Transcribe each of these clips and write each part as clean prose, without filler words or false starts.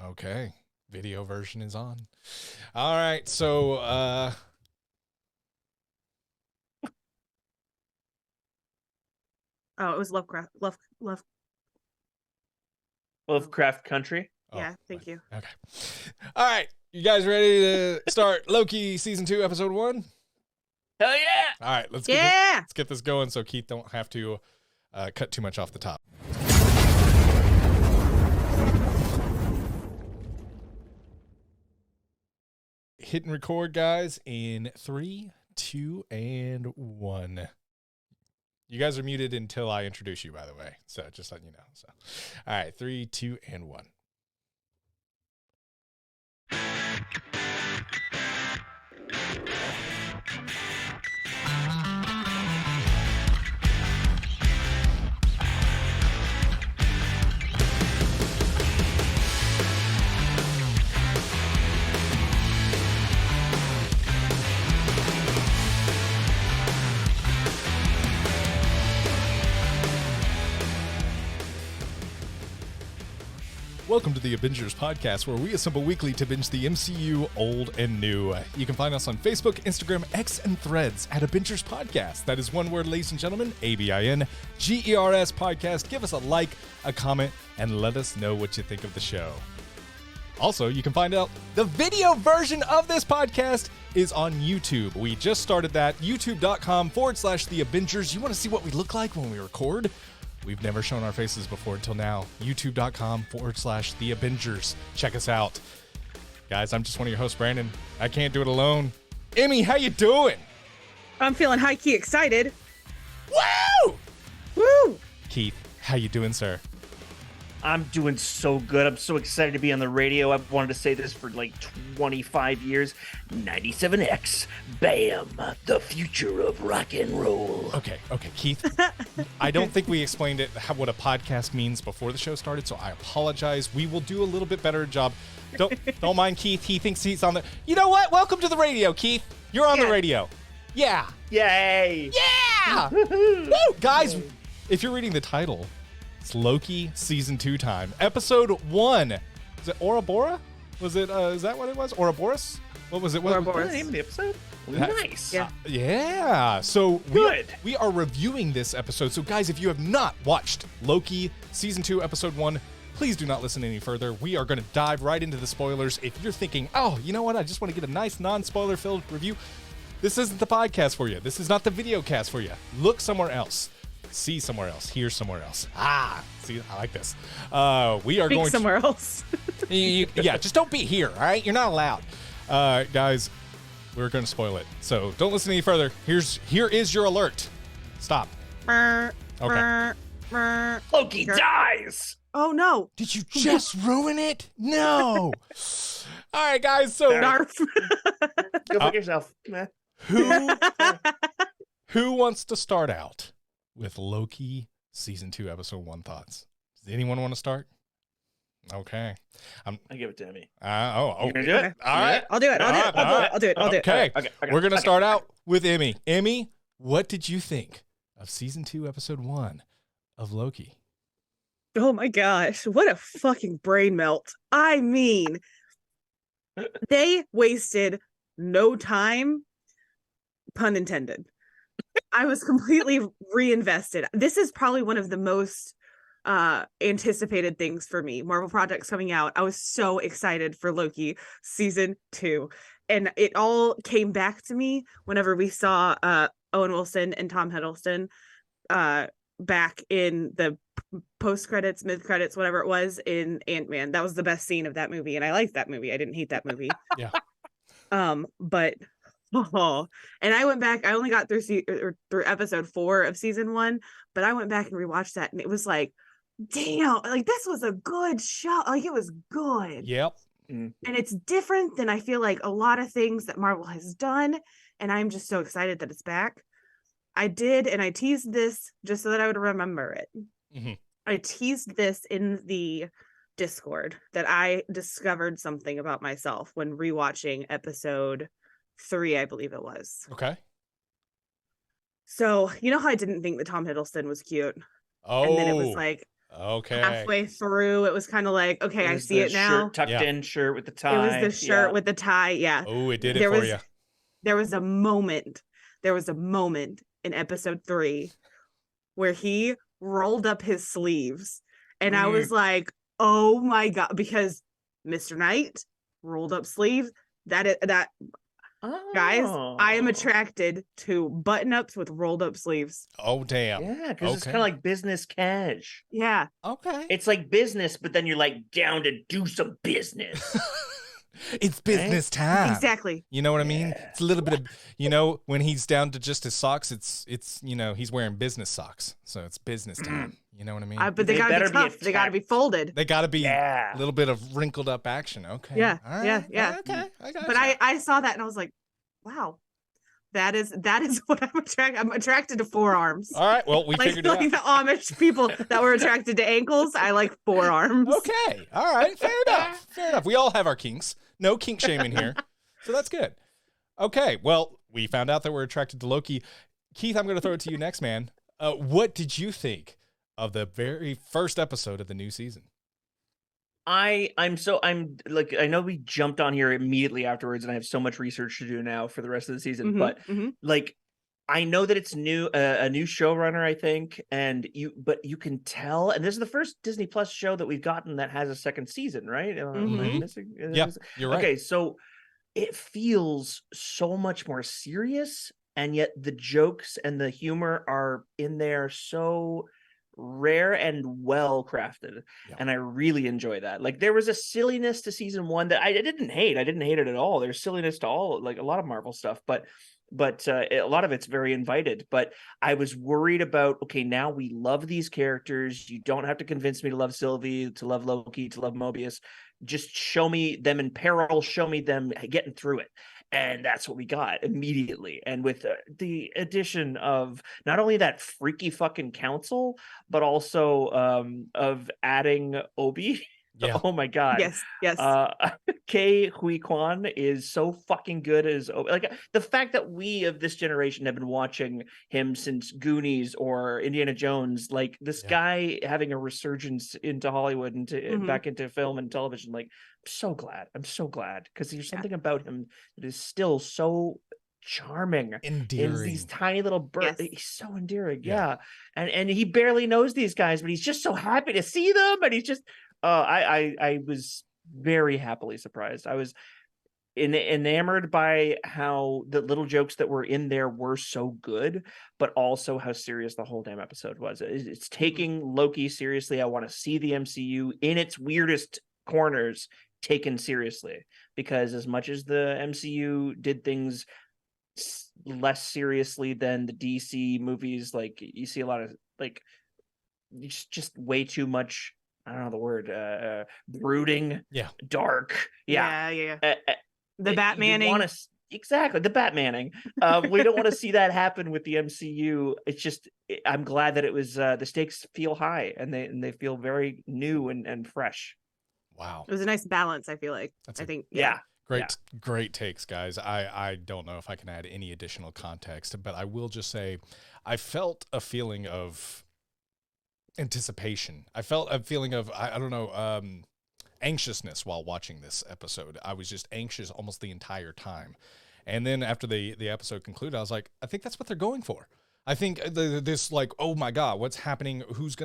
Okay. Video version is on. All right. So, Oh, it was Lovecraft. Lovecraft Country. Yeah, thank you. Okay. All right. You guys ready to start Loki season 2, episode 1? Hell yeah! All right. Let's get this going so Keith don't have to cut too much off the top. Hit and record, guys, in 3, 2, and 1. You guys are muted until I introduce you, by the way. So just letting you know. So, all right, 3, 2, and 1. Welcome to the Abingers podcast, where we assemble weekly to binge the MCU old and new. You can find us on Facebook, Instagram, X, and Threads at Abingers Podcast. That is one word, ladies and gentlemen, ABINGERS Podcast. Give us a like, a comment, and let us know what you think of the show. Also, you can find out the video version of this podcast is on YouTube. We just started that, youtube.com/The Abingers. You want to see what we look like when we record? We've never shown our faces before until now. youtube.com/The Abingers. Check us out. Guys, I'm just one of your hosts, Brandon. I can't do it alone. Emmy, how you doing? I'm feeling high-key excited. Woo! Woo! Keith, how you doing, sir? I'm doing so good. I'm so excited to be on the radio. I've wanted to say this for like 25 years. 97X, bam, the future of rock and roll. Okay, Keith. I don't think we explained what a podcast means before the show started, so I apologize. We will do a little bit better job. Don't mind Keith. He thinks he's on the... You know what? Welcome to the radio, Keith. You're on the radio. Yeah. Yay. Yeah! Woo! Guys, if you're reading the title... It's Loki season 2 time. Episode 1. Is it Ouroboros? Was it, is that what it was? Ouroboros? What was it? Ouroboros. What was the name of the episode? Nice. Yeah. Yeah. So Good. We are reviewing this episode. So guys, if you have not watched Loki season 2, episode 1, please do not listen any further. We are going to dive right into the spoilers. If you're thinking, oh, you know what? I just want to get a nice non-spoiler filled review. This isn't the podcast for you. This is not the video cast for you. Look somewhere else. See somewhere else. Hear somewhere else. See, I like this. We are going somewhere else. Yeah, just don't be here, all right? You're not allowed. Guys, we're going to spoil it. So don't listen any further. Here is your alert. Stop. Okay. Loki dies. Oh, no. Did you just ruin it? No. All right, guys. So Narf. Go fuck yourself. Who wants to start out with Loki season 2, episode 1 thoughts? Does anyone want to start? Okay. I give it to Emmy. You're gonna do it? All right. I'll do it. I'll do it. Okay. We're going to start out with Emmy. Emmy, what did you think of season 2, episode 1 of Loki? Oh my gosh. What a fucking brain melt. I mean, they wasted no time, pun intended. I was completely reinvested. This is probably one of the most anticipated things for me. Marvel projects coming out. I was so excited for Loki season 2. And it all came back to me whenever we saw Owen Wilson and Tom Hiddleston back in the post-credits, mid-credits, whatever it was, in Ant-Man. That was the best scene of that movie. And I liked that movie. I didn't hate that movie. Yeah. But... Oh, and I went back. I only got through episode 4 of season 1, but I went back and rewatched that, and it was like, damn, like this was a good show. Like it was good. Yep. And it's different than I feel like a lot of things that Marvel has done, and I'm just so excited that it's back. I did, and I teased this just so that I would remember it. Mm-hmm. I teased this in the Discord that I discovered something about myself when rewatching episode 3, I believe it was. Okay. So, you know how I didn't think that Tom Hiddleston was cute? Oh. And then it was like, Okay. Halfway through, it was kind of like, okay, I see it now. Tucked in shirt with the tie. It was the shirt with the tie. Yeah. Oh, it did it for you. There was a moment. There was a moment in episode 3 where he rolled up his sleeves, and I was like, "Oh my god!" Because Mr. Knight rolled up sleeves. Guys, I am attracted to button-ups with rolled up sleeves. Oh damn! Yeah, because it's kind of like business cash. Yeah. Okay. It's like business, but then you're like down to do some business. It's business time. Exactly. You know what I mean? It's a little bit of, when he's down to just his socks, it's he's wearing business socks. So it's business time. You know what I mean? But they gotta be tough. They gotta be folded. They gotta be a little bit of wrinkled up action. Okay. Yeah. All right. Yeah. Okay. I got But I saw that and I was like, wow. That is what I'm attracted. I'm attracted to forearms. All right. Well, we figured it out. Like the Amish people that were attracted to ankles, I like forearms. Okay. All right. Fair enough. Fair enough. We all have our kinks. No kink shaming here. So that's good. Okay. Well, we found out that we're attracted to Loki. Keith, I'm going to throw it to you next, man. What did you think of the very first episode of the new season? I'm like, I know we jumped on here immediately afterwards and I have so much research to do now for the rest of the season, but like, I know that it's new, a new showrunner, I think, but you can tell, and this is the first Disney Plus show that we've gotten that has a second season, right? Am I missing? Yeah, you're right. Okay, so it feels so much more serious, and yet the jokes and the humor are in there so rare and well crafted, and I really enjoy that. Like, there was a silliness to season 1 that I didn't hate. I didn't hate it at all. There's silliness to all, like a lot of Marvel stuff, but a lot of it's very invited. But I was worried about, okay, now we love these characters. You don't have to convince me to love Sylvie, to love Loki, to love Mobius. Just show me them in peril. Show me them getting through it. And that's what we got immediately. And with the addition of not only that freaky fucking council, but also of adding Obi. Yeah. Oh my god. Yes. Ke Huy Quan is so fucking good as Obi. Like, the fact that we of this generation have been watching him since Goonies or Indiana Jones, like this guy having a resurgence into Hollywood and back into film and television, like, I'm so glad because there's something about him that is still so charming, endearing. In these tiny little birds. He's so endearing. And he barely knows these guys, but he's just so happy to see them, and he's just I was very happily surprised. I was enamored by how the little jokes that were in there were so good, but also how serious the whole damn episode was. It's taking Loki seriously. I want to see the MCU in its weirdest corners taken seriously, because as much as the MCU did things less seriously than the DC movies, like, you see a lot of, like, just way too much, I don't know the word, brooding, dark, the Batmaning. Exactly, the Batmaning. We don't want to see that happen with the MCU. It's just, I'm glad that it was, the stakes feel high, and they feel very new and fresh. Wow, it was a nice balance. I feel like Great takes, guys. I don't know if I can add any additional context, but I will just say I felt a feeling of anticipation. I felt a feeling of, I don't know, anxiousness while watching this episode. I was just anxious almost the entire time. And then after the episode concluded, I was like, I think that's what they're going for. I think this, like, oh my God, what's happening? What's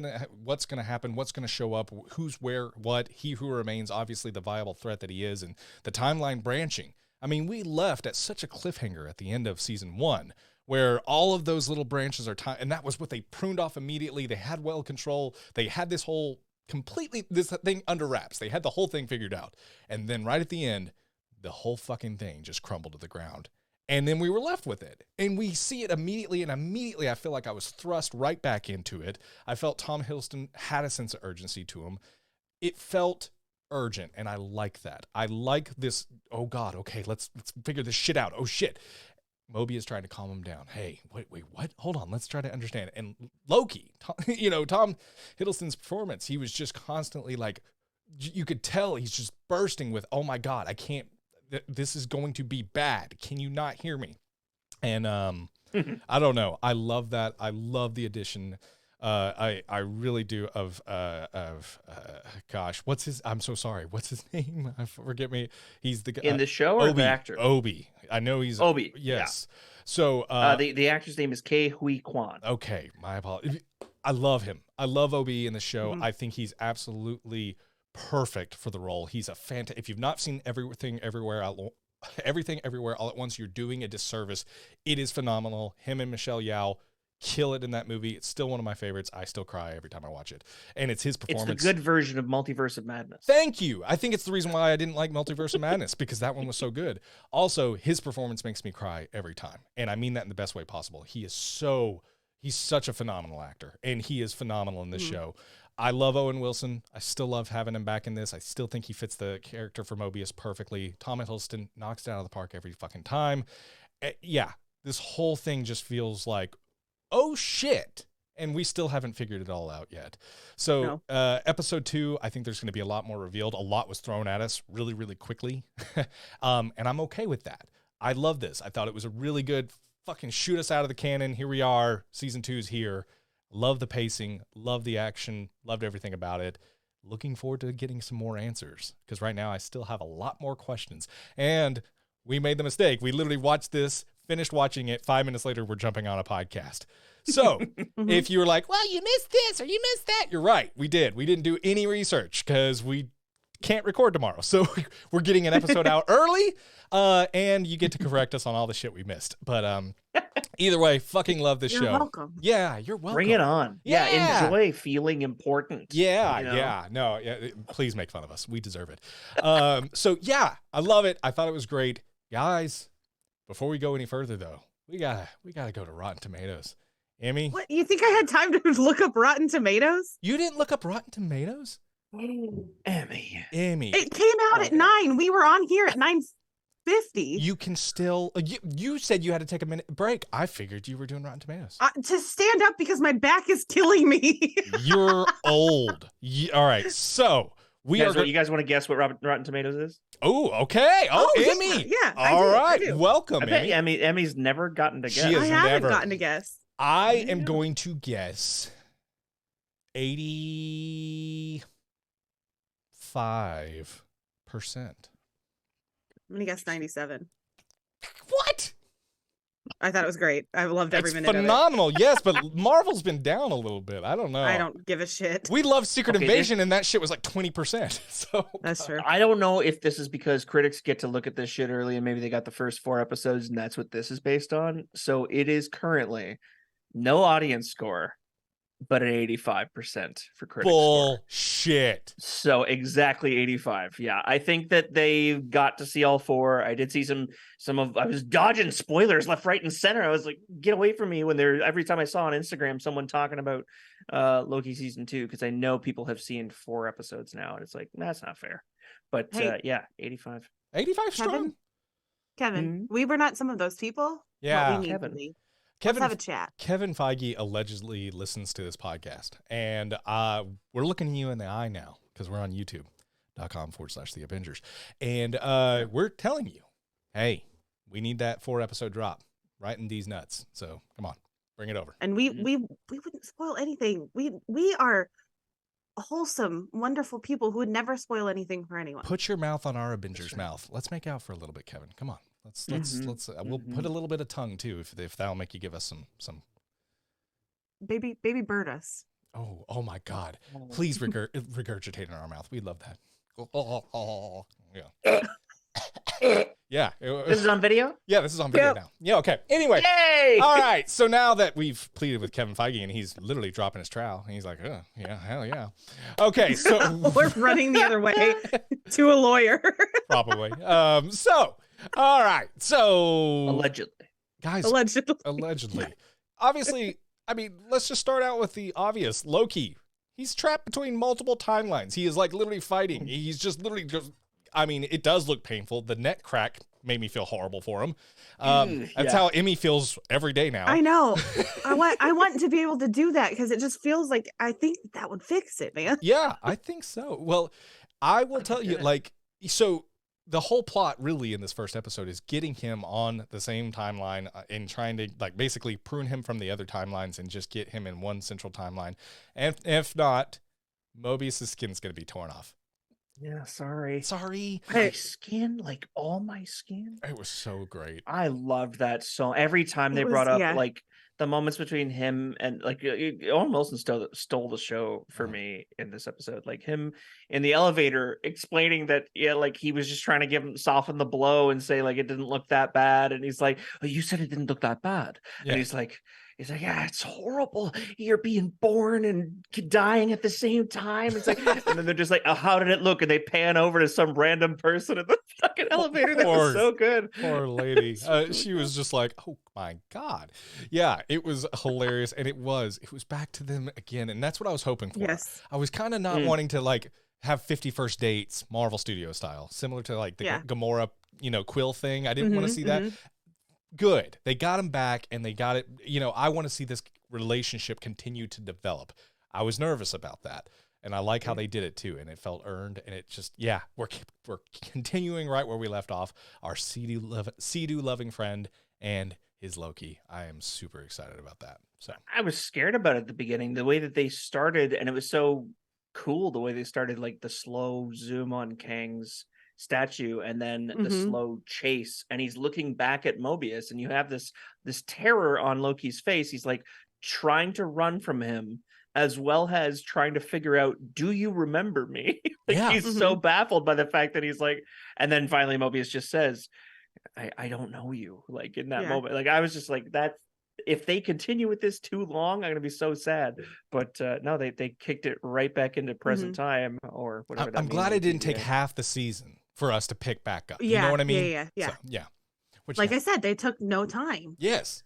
going to happen? What's going to show up? Who's where, what? He who remains, obviously the viable threat that he is, and the timeline branching. I mean, we left at such a cliffhanger at the end of season 1, where all of those little branches are and that was what they pruned off immediately. They had well control. They had this thing under wraps. They had the whole thing figured out. And then right at the end, the whole fucking thing just crumbled to the ground. And then we were left with it. And we see it immediately, and immediately I feel like I was thrust right back into it. I felt Tom Hiddleston had a sense of urgency to him. It felt urgent, and I like that. I like this, oh God, okay, let's figure this shit out. Oh shit. Moby is trying to calm him down. Hey, wait, what? Hold on, let's try to understand. And Loki, Tom Hiddleston's performance, he was just constantly like, you could tell he's just bursting with, oh my God, I can't, this is going to be bad. Can you not hear me? And I don't know. I love that. I love the addition I really do. Gosh, I'm so sorry. What's his name? Forget me. He's the guy in the show or Obi, the actor? Obi. I know he's Obi. Yes. So the actor's name is Ke Huy Quan. Okay, my apologies. I love him. I love Obi in the show. Mhm. I think he's absolutely perfect for the role. He's a fantastic. If you've not seen Everything Everywhere All at Once, you're doing a disservice. It is phenomenal. Him and Michelle Yeoh kill it in that movie. It's still one of my favorites. I still cry every time I watch it. And it's his performance. It's the good version of Multiverse of Madness. Thank you. I think it's the reason why I didn't like Multiverse of Madness, because that one was so good. Also, his performance makes me cry every time. And I mean that in the best way possible. He's such a phenomenal actor, and he is phenomenal in this show. I love Owen Wilson. I still love having him back in this. I still think he fits the character for Mobius perfectly. Tom Hiddleston knocks it out of the park every fucking time. Yeah, this whole thing just feels like, oh shit, and we still haven't figured it all out yet. So episode 2, I think there's going to be a lot more revealed. A lot was thrown at us really, really quickly, and I'm okay with that. I love this. I thought it was a really good fucking shoot us out of the cannon. Here we are. Season 2's here. Love the pacing. Love the action. Loved everything about it. Looking forward to getting some more answers, because right now I still have a lot more questions. And we made the mistake. We literally watched this, finished watching it. 5 minutes later, we're jumping on a podcast. So if you were like, well, you missed this or you missed that, you're right. We did. We didn't do any research because we can't record tomorrow. So we're getting an episode out early, and you get to correct us on all the shit we missed. But either way, fucking love this show. You're welcome. Yeah, you're welcome. Bring it on. Yeah. Enjoy feeling important. Yeah, you know? yeah. No, yeah, please make fun of us. We deserve it. So yeah, I love it. I thought it was great. Guys, before we go any further though, we gotta go to Rotten Tomatoes. Emmy? What, you think I had time to look up Rotten Tomatoes? You didn't look up Rotten Tomatoes? Emmy. It came out at 9. We were on here at 9:50. You can still, you said you had to take a minute break. I figured you were doing Rotten Tomatoes. To stand up because my back is killing me. You're old. All right, so You guys want to guess what Rotten Tomatoes is? Oh, okay. Oh, Emmy. Yeah. All right. I do. Welcome, I bet Emmy. Emmy's never gotten to guess. She has I haven't never gotten to guess. I am going to guess 85%. I'm gonna guess 97. What? I thought it was great. I loved every minute of it. Phenomenal. Yes, but Marvel's been down a little bit. I don't know. I don't give a shit. We love Secret Invasion, and that shit was like 20%. So That's true. I don't know if this is because critics get to look at this shit early and maybe they got the first 4 episodes and that's what this is based on. So it is currently no audience score, but an 85% for critics. Bullshit. So exactly 85. Yeah, I think that they got to see all 4. I did see some of. I was dodging spoilers left, right, and center. I was like, get away from me when every time I saw on Instagram someone talking about Loki season 2, because I know people have seen 4 episodes now, and it's like that's not fair. But Hey. yeah, 85. 85 strong. Kevin, we were not some of those people. Yeah. What we need Kevin. to be. Kevin, Let's have a chat. Kevin Feige allegedly listens to this podcast, and we're looking you in the eye now because we're on youtube.com/The Abingers, and we're telling you, hey, we need that 4-episode drop right in these nuts. So come on, bring it over. And we wouldn't spoil anything. We are wholesome, wonderful people who would never spoil anything for anyone. Put your mouth on our Abingers' mouth. Let's make out for a little bit, Kevin. Come on. Let's we'll put a little bit of tongue too, if that'll make you give us some Baby bird us. Oh my God! Please regurgitate in our mouth. We love that. Yeah. Yeah. This is on video? Yeah, this is on video now. Yeah. Okay. Anyway. Yay! All right. So now that we've pleaded with Kevin Feige and he's literally dropping his trowel, and he's like, oh, yeah, hell yeah. Okay. So we're running the other way to a lawyer. Probably. So. All right. So Allegedly. Guys. Allegedly. Obviously, I mean, let's just start out with the obvious. Loki. He's trapped between multiple timelines. He is like literally fighting. He's just literally I mean, it does look painful. The neck crack made me feel horrible for him. That's how Emmy feels every day now. I know. I want to be able to do that because it just feels like I think that would fix it, man. Yeah, I think so. Well, I will tell you, like, so the whole plot really in this first episode is getting him on the same timeline and trying to like basically prune him from the other timelines and just get him in one central timeline. And if not, Mobius's skin's going to be torn off. Yeah, sorry. My skin, like all my skin. It was so great. I loved that so. Every time they brought up like the moments between him and like Owen Wilson stole the show for me in this episode. Like him in the elevator explaining that like he was just trying to soften the blow and say like it didn't look that bad, and he's like, "Oh, you said it didn't look that bad," and he's like, yeah, it's horrible. You're being born and dying at the same time. It's like, and then they're just like, oh, how did it look? And they pan over to some random person in the fucking elevator. That was so good. Poor lady. She was just like, oh my God. Yeah, it was hilarious. And it was back to them again. And that's what I was hoping for. Yes. I was kind of not wanting to like have 50 First Dates Marvel Studio style, similar to like the Gamora, Quill thing. I didn't want to see that. Good. They got him back and they got it. I want to see this relationship continue to develop. I was nervous about that. And I like how they did it too. And it felt earned. And it just, we're continuing right where we left off. Our Sea-Doo loving friend and his Loki. I am super excited about that. So I was scared about it at the beginning, the way that they started. And it was so cool the way they started, like the slow zoom on Kang's statue and then the slow chase, and he's looking back at Mobius, and you have this terror on Loki's face. He's like trying to run from him as well as trying to figure out, do you remember me? He's so baffled by the fact that he's like, and then finally Mobius just says, I don't know you. Like in that moment, like I was just like, that if they continue with this too long, I'm gonna be so sad. But no, they kicked it right back into present time or whatever. I'm glad it didn't take half the season for us to pick back up. Yeah, you know what I mean? Yeah. So, Which, like I said, they took no time. Yes.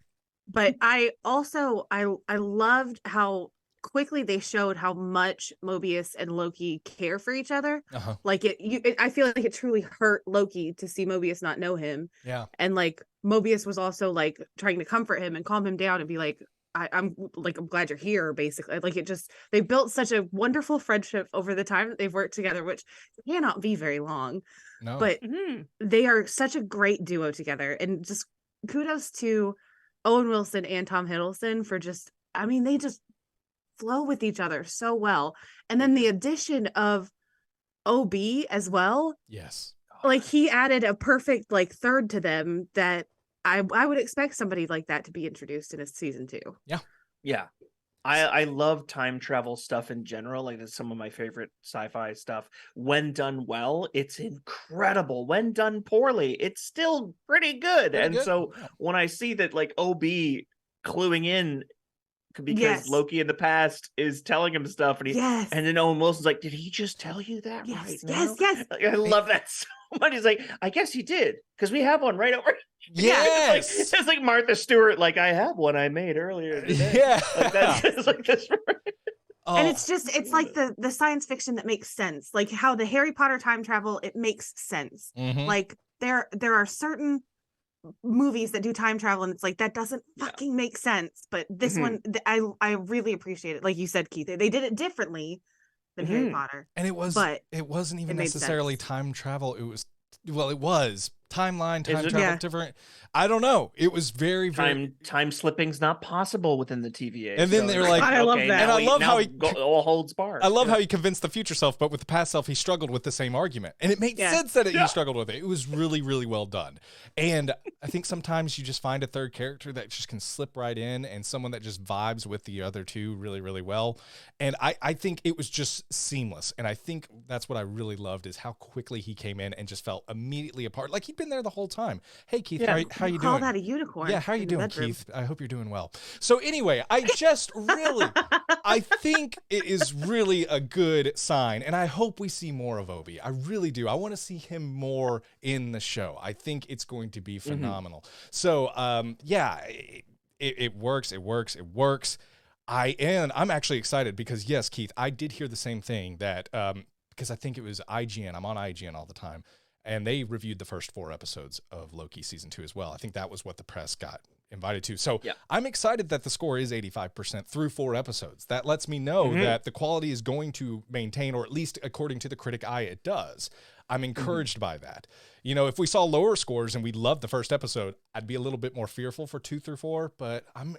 But I also I loved how quickly they showed how much Mobius and Loki care for each other. Like I feel like it truly hurt Loki to see Mobius not know him. Yeah. And like Mobius was also like trying to comfort him and calm him down and be like, I'm glad you're here, basically. Like they built such a wonderful friendship over the time that they've worked together, which cannot be very long. No. But they are such a great duo together. And just kudos to Owen Wilson and Tom Hiddleston for they just flow with each other so well. And then the addition of OB as well. Yes. Like he added a perfect like third to them that I would expect somebody like that to be introduced in a season 2. Yeah. I love time travel stuff in general. Like that's some of my favorite sci-fi stuff. When done well, it's incredible. When done poorly, it's still pretty good. So when I see that like OB cluing in because Loki in the past is telling him stuff, and and then Owen Wilson's like, did he just tell you that right now? Yes. Like, I love that so much. He's like, I guess he did, because we have one right over. Yes. It's like Martha Stewart, like, I have one I made earlier today. Yeah. Like that's like this. And it's like the science fiction that makes sense. Like how the Harry Potter time travel, it makes sense. Like there are certain movies that do time travel and it's like that doesn't fucking make sense, but this one I really appreciate it. Like you said, Keith, they did it differently than Harry Potter, and it wasn't even necessarily time travel. It was timeline, time travel, different. I don't know. It was very time slipping's not possible within the TVA. And then they're like, I love that. And I love how he all holds bars. I love how he convinced the future self, but with the past self, he struggled with the same argument, and it made sense that he struggled with it. It was really, really well done. And I think sometimes you just find a third character that just can slip right in, and someone that just vibes with the other two really, really well. And I think it was just seamless. And I think that's what I really loved is how quickly he came in and just felt immediately a part. Like he'd been there the whole time. Hey, Keith, how you doing? Call that a unicorn. Yeah, how are you doing, Keith? I hope you're doing well. So anyway, I just really, I think it is really a good sign, and I hope we see more of Obi. I really do. I want to see him more in the show. I think it's going to be phenomenal. So, it works. It works. I'm actually excited because, yes, Keith, I did hear the same thing that, because I think it was IGN. I'm on IGN all the time. And they reviewed the first 4 episodes of Loki season 2 as well. I think that was what the press got invited to. So I'm excited that the score is 85% through 4 episodes. That lets me know that the quality is going to maintain, or at least according to the critic eye, it does. I'm encouraged by that. You know, if we saw lower scores and we loved the first episode, I'd be a little bit more fearful for 2 through 4, but I'm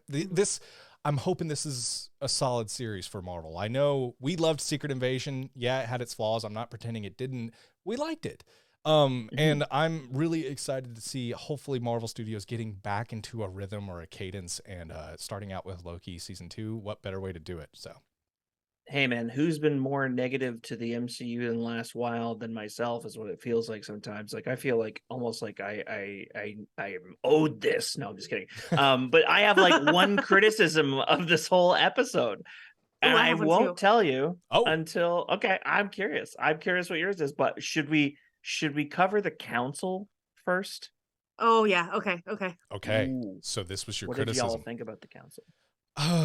hoping this is a solid series for Marvel. I know we loved Secret Invasion. Yeah, it had its flaws. I'm not pretending it didn't. We liked it. And I'm really excited to see, hopefully, Marvel Studios getting back into a rhythm or a cadence and starting out with Loki season 2. What better way to do it? So, hey man, who's been more negative to the MCU in the last while than myself is what it feels like sometimes. Like I feel like almost like I am owed this. No, I'm just kidding. But I have like one criticism of this whole episode. And I won't tell you until I'm curious. I'm curious what yours is, but should we cover the council first? Oh yeah, okay. Ooh. So this was your criticism. What did y'all think about the council?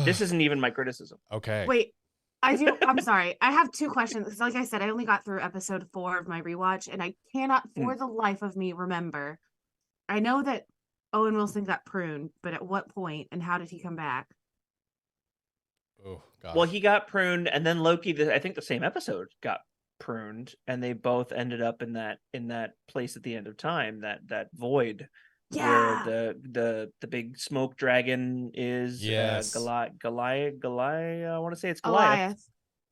This isn't even my criticism. Okay. Wait, I'm sorry. I have 2 questions. Like I said, I only got through episode 4 of my rewatch, and I cannot for the life of me remember. I know that Owen Wilson got pruned, but at what point and how did he come back? Oh, gosh. Well, he got pruned, and then Loki, I think the same episode, got pruned, and they both ended up in that place at the end of time, that void where the big smoke dragon is. Goliath. I want to say it's Goliath.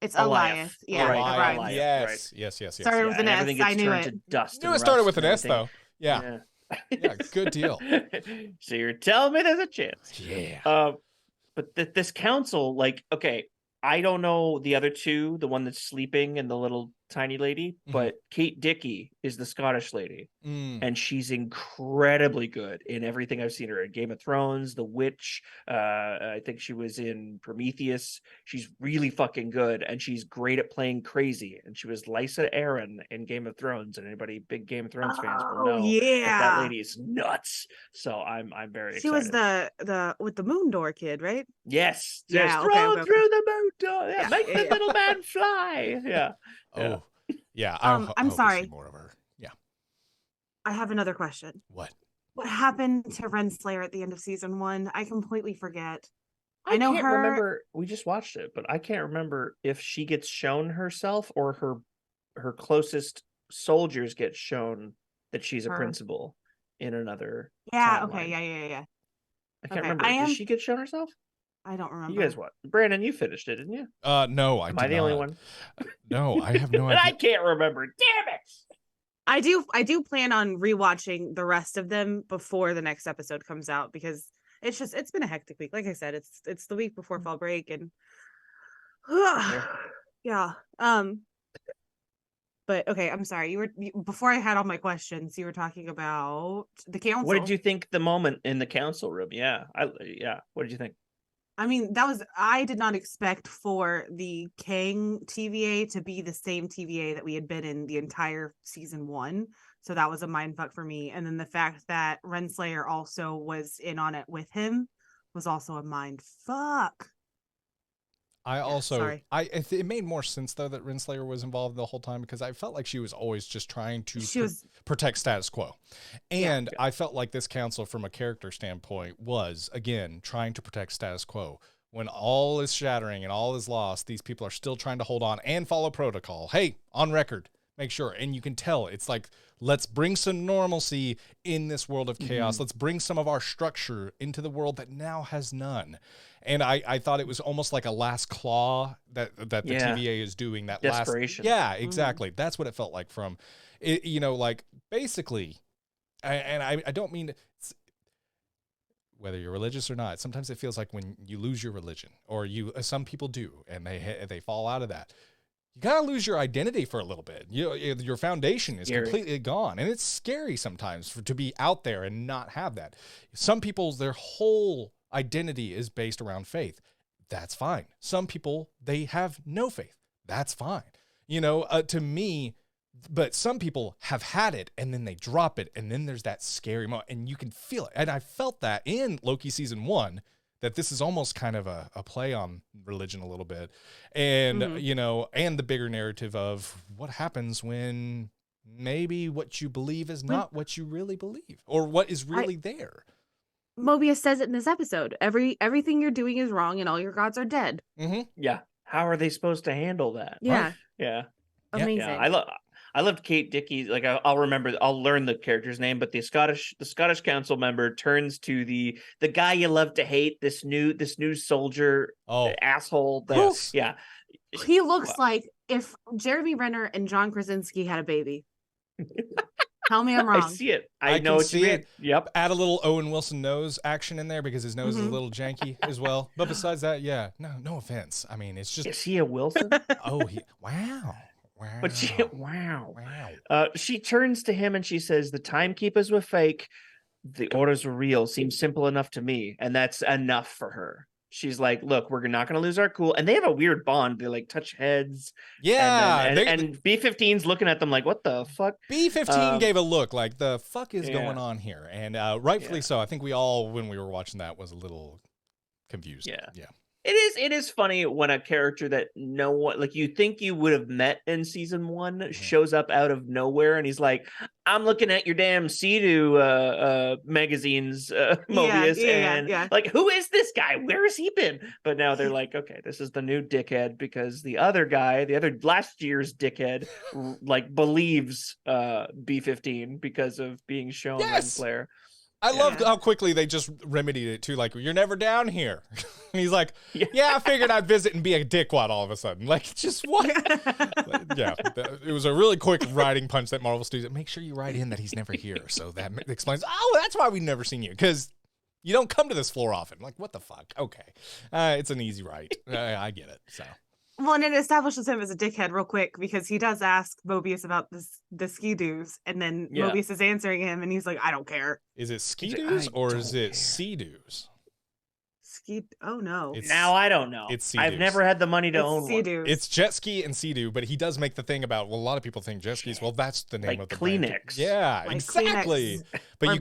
It's Goliath. Yeah, Goliath. right. Yes. Started with an S. I knew it. To dust. I knew it started with an S though. Yeah. Yeah, good deal. So you're telling me there's a chance? Yeah. But this council, like, okay, I don't know the other two, the one that's sleeping and the little tiny lady, but Kate Dickie is the Scottish lady, and she's incredibly good in everything I've seen her in. Game of Thrones, The Witch, I think she was in Prometheus. She's really fucking good, and she's great at playing crazy, and she was Lysa Arryn in Game of Thrones, and anybody big Game of Thrones fans will know that lady is nuts. So I'm very excited. She was the with the moon door kid, right? Yes. Yeah, throw through the moon door. Yeah, make the little man fly. Yeah. Oh, yeah. I'm sorry. More of her. Yeah. I have another question. What happened to Renslayer at the end of season 1? I completely forget. I know can't remember. We just watched it, but I can't remember if she gets shown herself or her closest soldiers get shown that she's a principal in another. Yeah. timeline. Okay. Yeah. I can't remember. Did she get shown herself? I don't remember. You guys what? Brandon, you finished it, didn't you? No, I did not. Am I the only one? No, I have no idea. I can't remember. Damn it! I do plan on rewatching the rest of them before the next episode comes out, because it's been a hectic week. Like I said, it's the week before fall break, and yeah. But okay, I'm sorry. Before I had all my questions, you were talking about the council. What did you think the moment in the council room? Yeah. What did you think? I mean, I did not expect for the Kang TVA to be the same TVA that we had been in the entire season 1. So that was a mindfuck for me. And then the fact that Renslayer also was in on it with him was also a mindfuck. It made more sense though that Renslayer was involved the whole time, because I felt like she was always just trying to protect status quo. And I felt like this council from a character standpoint was, again, trying to protect status quo. When all is shattering and all is lost, these people are still trying to hold on and follow protocol. Hey, on record, make sure. And you can tell it's like, let's bring some normalcy in this world of chaos. Let's bring some of our structure into the world that now has none. And I thought it was almost like a last claw that the TVA is doing. That desperation. Yeah, exactly. That's what it felt like from it. You know, like basically, and I don't mean whether you're religious or not. Sometimes it feels like when you lose your religion, or some people do, and they fall out of that. You gotta lose your identity for a little bit. Your foundation is completely gone, and it's scary sometimes to be out there and not have that. Some people, their whole identity is based around faith. That's fine. Some people, they have no faith. That's fine. To me, but some people have had it and then they drop it, and then there's that scary moment, and you can feel it. And I felt that in Loki season 1, that this is almost kind of a play on religion a little bit. And, and the bigger narrative of what happens when maybe what you believe is not what you really believe, or what is really there. Mobius says it in this episode. Everything you're doing is wrong, and all your gods are dead. Yeah. How are they supposed to handle that? Yeah. Yeah. Amazing. Yeah. I loved Kate Dickey. Like I'll remember, I'll learn the character's name, but the Scottish council member turns to the guy you love to hate, this new soldier asshole. Yes. Yeah. He looks like if Jeremy Renner and John Krasinski had a baby. Tell me I'm wrong. I see it. I know can what see you mean. it. Yep. Add a little Owen Wilson nose action in there because his nose is a little janky as well. But besides that, yeah, no offense. I mean, it's just. Is he a Wilson? Wow. But she turns to him and she says, "The timekeepers were fake. The orders were real. Seems simple enough to me." And that's enough for her. She's like, "Look, we're not going to lose our cool." And they have a weird bond. They like touch heads. Yeah. And B-15's looking at them like, what the fuck? B-15 gave a look like, the fuck is going on here? And rightfully so. I think we all, when we were watching that, was a little confused. Yeah. It is funny when a character that no one, like you think you would have met in season 1 shows up out of nowhere and he's like, "I'm looking at your damn Sea-Doo magazines, Mobius," and like, who is this guy? Where has he been? But now they're like, okay, this is the new dickhead because the other guy, the other last year's dickhead, like believes B-15 because of being shown on Flare. I love how quickly they just remedied it too. Like, "You're never down here." And he's like, "Yeah, I figured I'd visit and be a dickwad all of a sudden." Like, just what? It was a really quick writing punch that Marvel Studios. Make sure you write in that he's never here. So that explains, that's why we've never seen you. Because you don't come to this floor often. Like, what the fuck? Okay. It's an easy write. I get it. So. Well, and it establishes him as a dickhead real quick because he does ask Mobius about the ski-doos, and then Mobius is answering him, and he's like, "I don't care." Is it ski-doos or is it sea-doos? Oh no. Now I don't know. It's Sea-Doos. I've never had the money to own Sea-Doos. one. It's jet ski and Sea-Doo, but he does make the thing about, well, a lot of people think jet skis. Well, that's the name like of the Kleenex. brand. Yeah, like exactly. Kleenex But or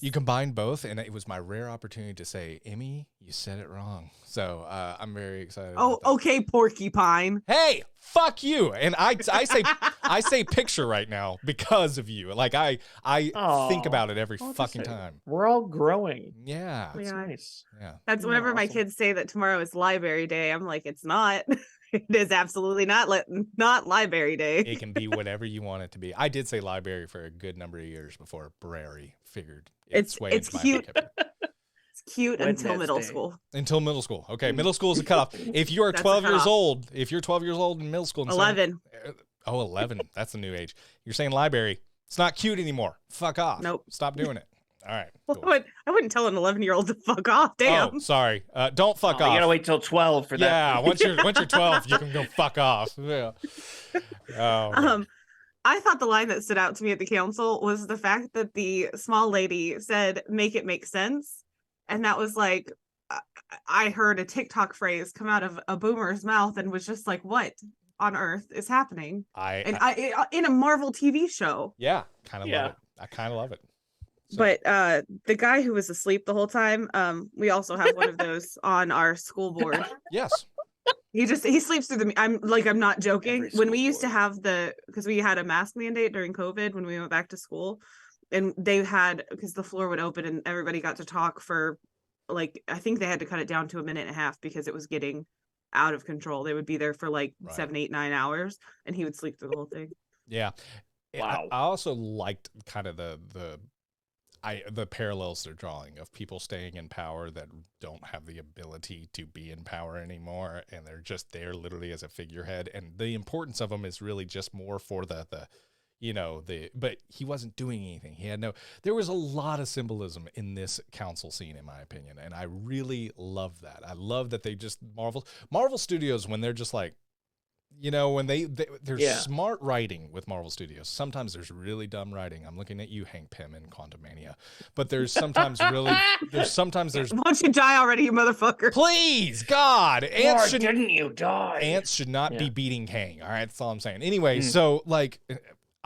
you combined both, and it was my rare opportunity to say, "Emmy, you said it wrong." So I'm very excited. about that. Okay, Porcupine. Hey, fuck you! And I say picture right now because of you. Like I think about it every fucking time. We're all growing. Yeah, That's nice. Yeah. That's whenever my kids say that tomorrow is Library Day. I'm like, it's not. It is absolutely not Library Day. It can be whatever you want it to be. I did say library for a good number of years before Brary figured its way it's into my cute. vocabulary. It's cute until middle school. Until middle school. Okay, middle school is a cutoff. If you are 12 years old, in middle school. And 11. 11. That's the new age. You're saying library. It's not cute anymore. Fuck off. Nope. Stop doing it. All right. Cool. I wouldn't tell an 11-year-old to fuck off. Damn. Oh, sorry. Don't fuck off. You gotta wait till 12 for that. Yeah, once you're 12, you can go fuck off. Yeah. Oh, I thought the line that stood out to me at the council was the fact that the small lady said, "Make it make sense." And that was like, I heard a TikTok phrase come out of a boomer's mouth and was just like, what on earth is happening? In a Marvel TV show. Yeah, kind of love it. I kind of love it. So. But the guy who was asleep the whole time, we also have one of those on our school board. Yes. He sleeps through the. I'm not joking. When we used to have because we had a mask mandate during COVID when we went back to school, and they had, because the floor would open and everybody got to talk for, like, I think they had to cut it down to a minute and a half because it was getting out of control. They would be there for 7, 8, 9 hours, and he would sleep through the whole thing. Yeah. Wow. I also liked kind of the parallels they're drawing of people staying in power that don't have the ability to be in power anymore, and they're just there literally as a figurehead, and the importance of them is really just more for but he wasn't doing anything. There was a lot of symbolism in this council scene, in my opinion, and I really love that. I love that they just Marvel Studios, when they're just like, when they're smart writing with Marvel Studios. Sometimes there's really dumb writing. I'm looking at you, Hank Pym, in Quantumania. But there's sometimes Why don't you die already, you motherfucker? Please, God. Didn't you die? Ants should not be beating Kang. All right, that's all I'm saying. Anyway, so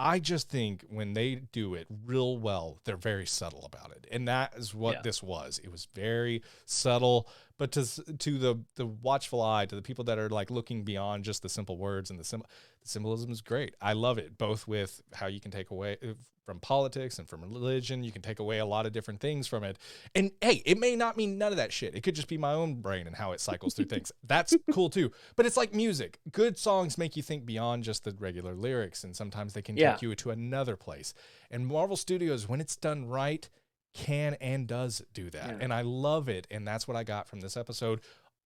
I just think when they do it real well, they're very subtle about it. And that is what this was. It was very subtle, but to the watchful eye, to the people that are like looking beyond just the simple words and the symbolism is great. I love it, both with how you can take away from politics and from religion. You can take away a lot of different things from it. And hey, it may not mean none of that shit. It could just be my own brain and how it cycles through things. That's cool too. But it's like music. Good songs make you think beyond just the regular lyrics, and sometimes they can take you to another place. And Marvel Studios, when it's done right, can and does do that. Yeah. And I love it. And that's what I got from this episode,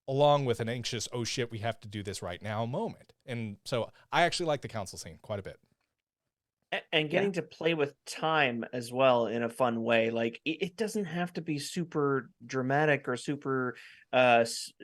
along with an anxious, oh shit, we have to do this right now moment. And so I actually like the council scene quite a bit. And getting to play with time as well in a fun way. Like, it doesn't have to be super dramatic or super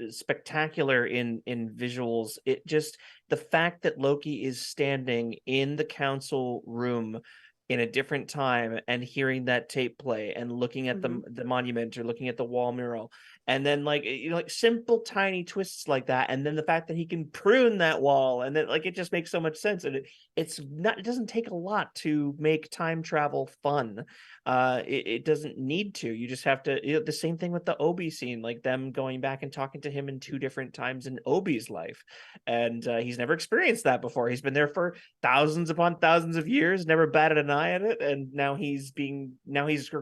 spectacular in visuals. It just, the fact that Loki is standing in the council room in a different time and hearing that tape play and looking at the monument or looking at the wall mural, and then like, you know, like simple tiny twists like that, and then the fact that he can prune that wall, and then like it just makes so much sense. And it doesn't take a lot to make time travel fun. It doesn't need to. You just have to, you know, the same thing with the Obi scene, like them going back and talking to him in 2 different times in Obi's life, and he's never experienced that before. He's been there for thousands upon thousands of years, never batted an eye at it, and now he's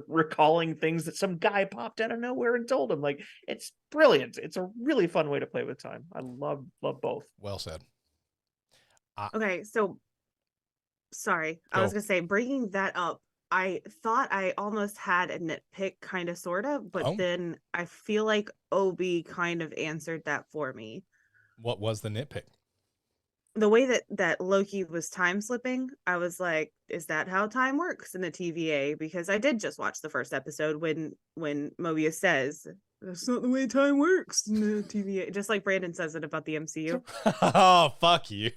recalling things that some guy popped out of nowhere and told him. Like, it's brilliant. It's a really fun way to play with time. I love both. Well said. Okay, so sorry, I was gonna say, bringing that up, I thought I almost had a nitpick, kind of, sort of, but then I feel like Obi kind of answered that for me. What was the nitpick? The way that Loki was time slipping, I was like, is that how time works in the TVA? Because I did just watch the first episode when Mobius says, that's not the way time works in the TVA. Just like Brandon says it about the MCU. Oh, fuck you.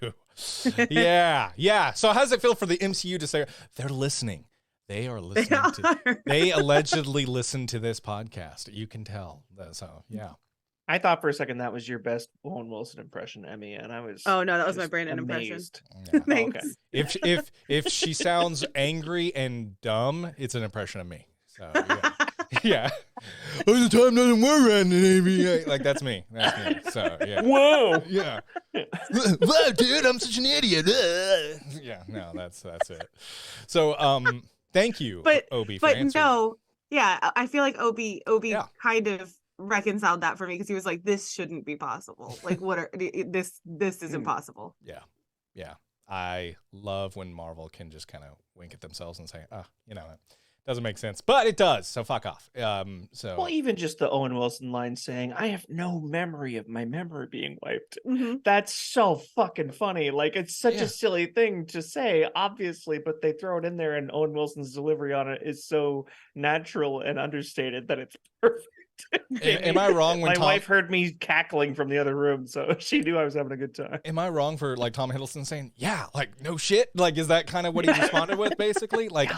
Yeah. So how does it feel for the MCU to say they're listening? They are listening. They allegedly listen to this podcast. You can tell. So, yeah. I thought for a second that was your best Owen Wilson impression, Emmy, and I was. Oh no, that was my Brandon impression. Yeah. Thanks. Okay. If she sounds angry and dumb, it's an impression of me. So yeah. Oh, the time doesn't work right in the Navy. Like that's me. So yeah. Whoa. Yeah. Whoa, dude, I'm such an idiot. Yeah. No, that's it. So thank you, Obi. For answering. No. Yeah, I feel like Obi kind of reconciled that for me, because he was like, this shouldn't be possible. Like, this is impossible. Yeah. I love when Marvel can just kind of wink at themselves and say, you know, it doesn't make sense, but it does, so fuck off. Well, even just the Owen Wilson line saying, I have no memory of my memory being wiped. Mm-hmm. That's so fucking funny. Like, it's such a silly thing to say, obviously, but they throw it in there, and Owen Wilson's delivery on it is so natural and understated that it's perfect. Am I wrong when my wife heard me cackling from the other room, so she knew I was having a good time? Am I wrong for like Tom Hiddleston saying, yeah, like no shit? Like, is that kind of what he responded with, basically? Like,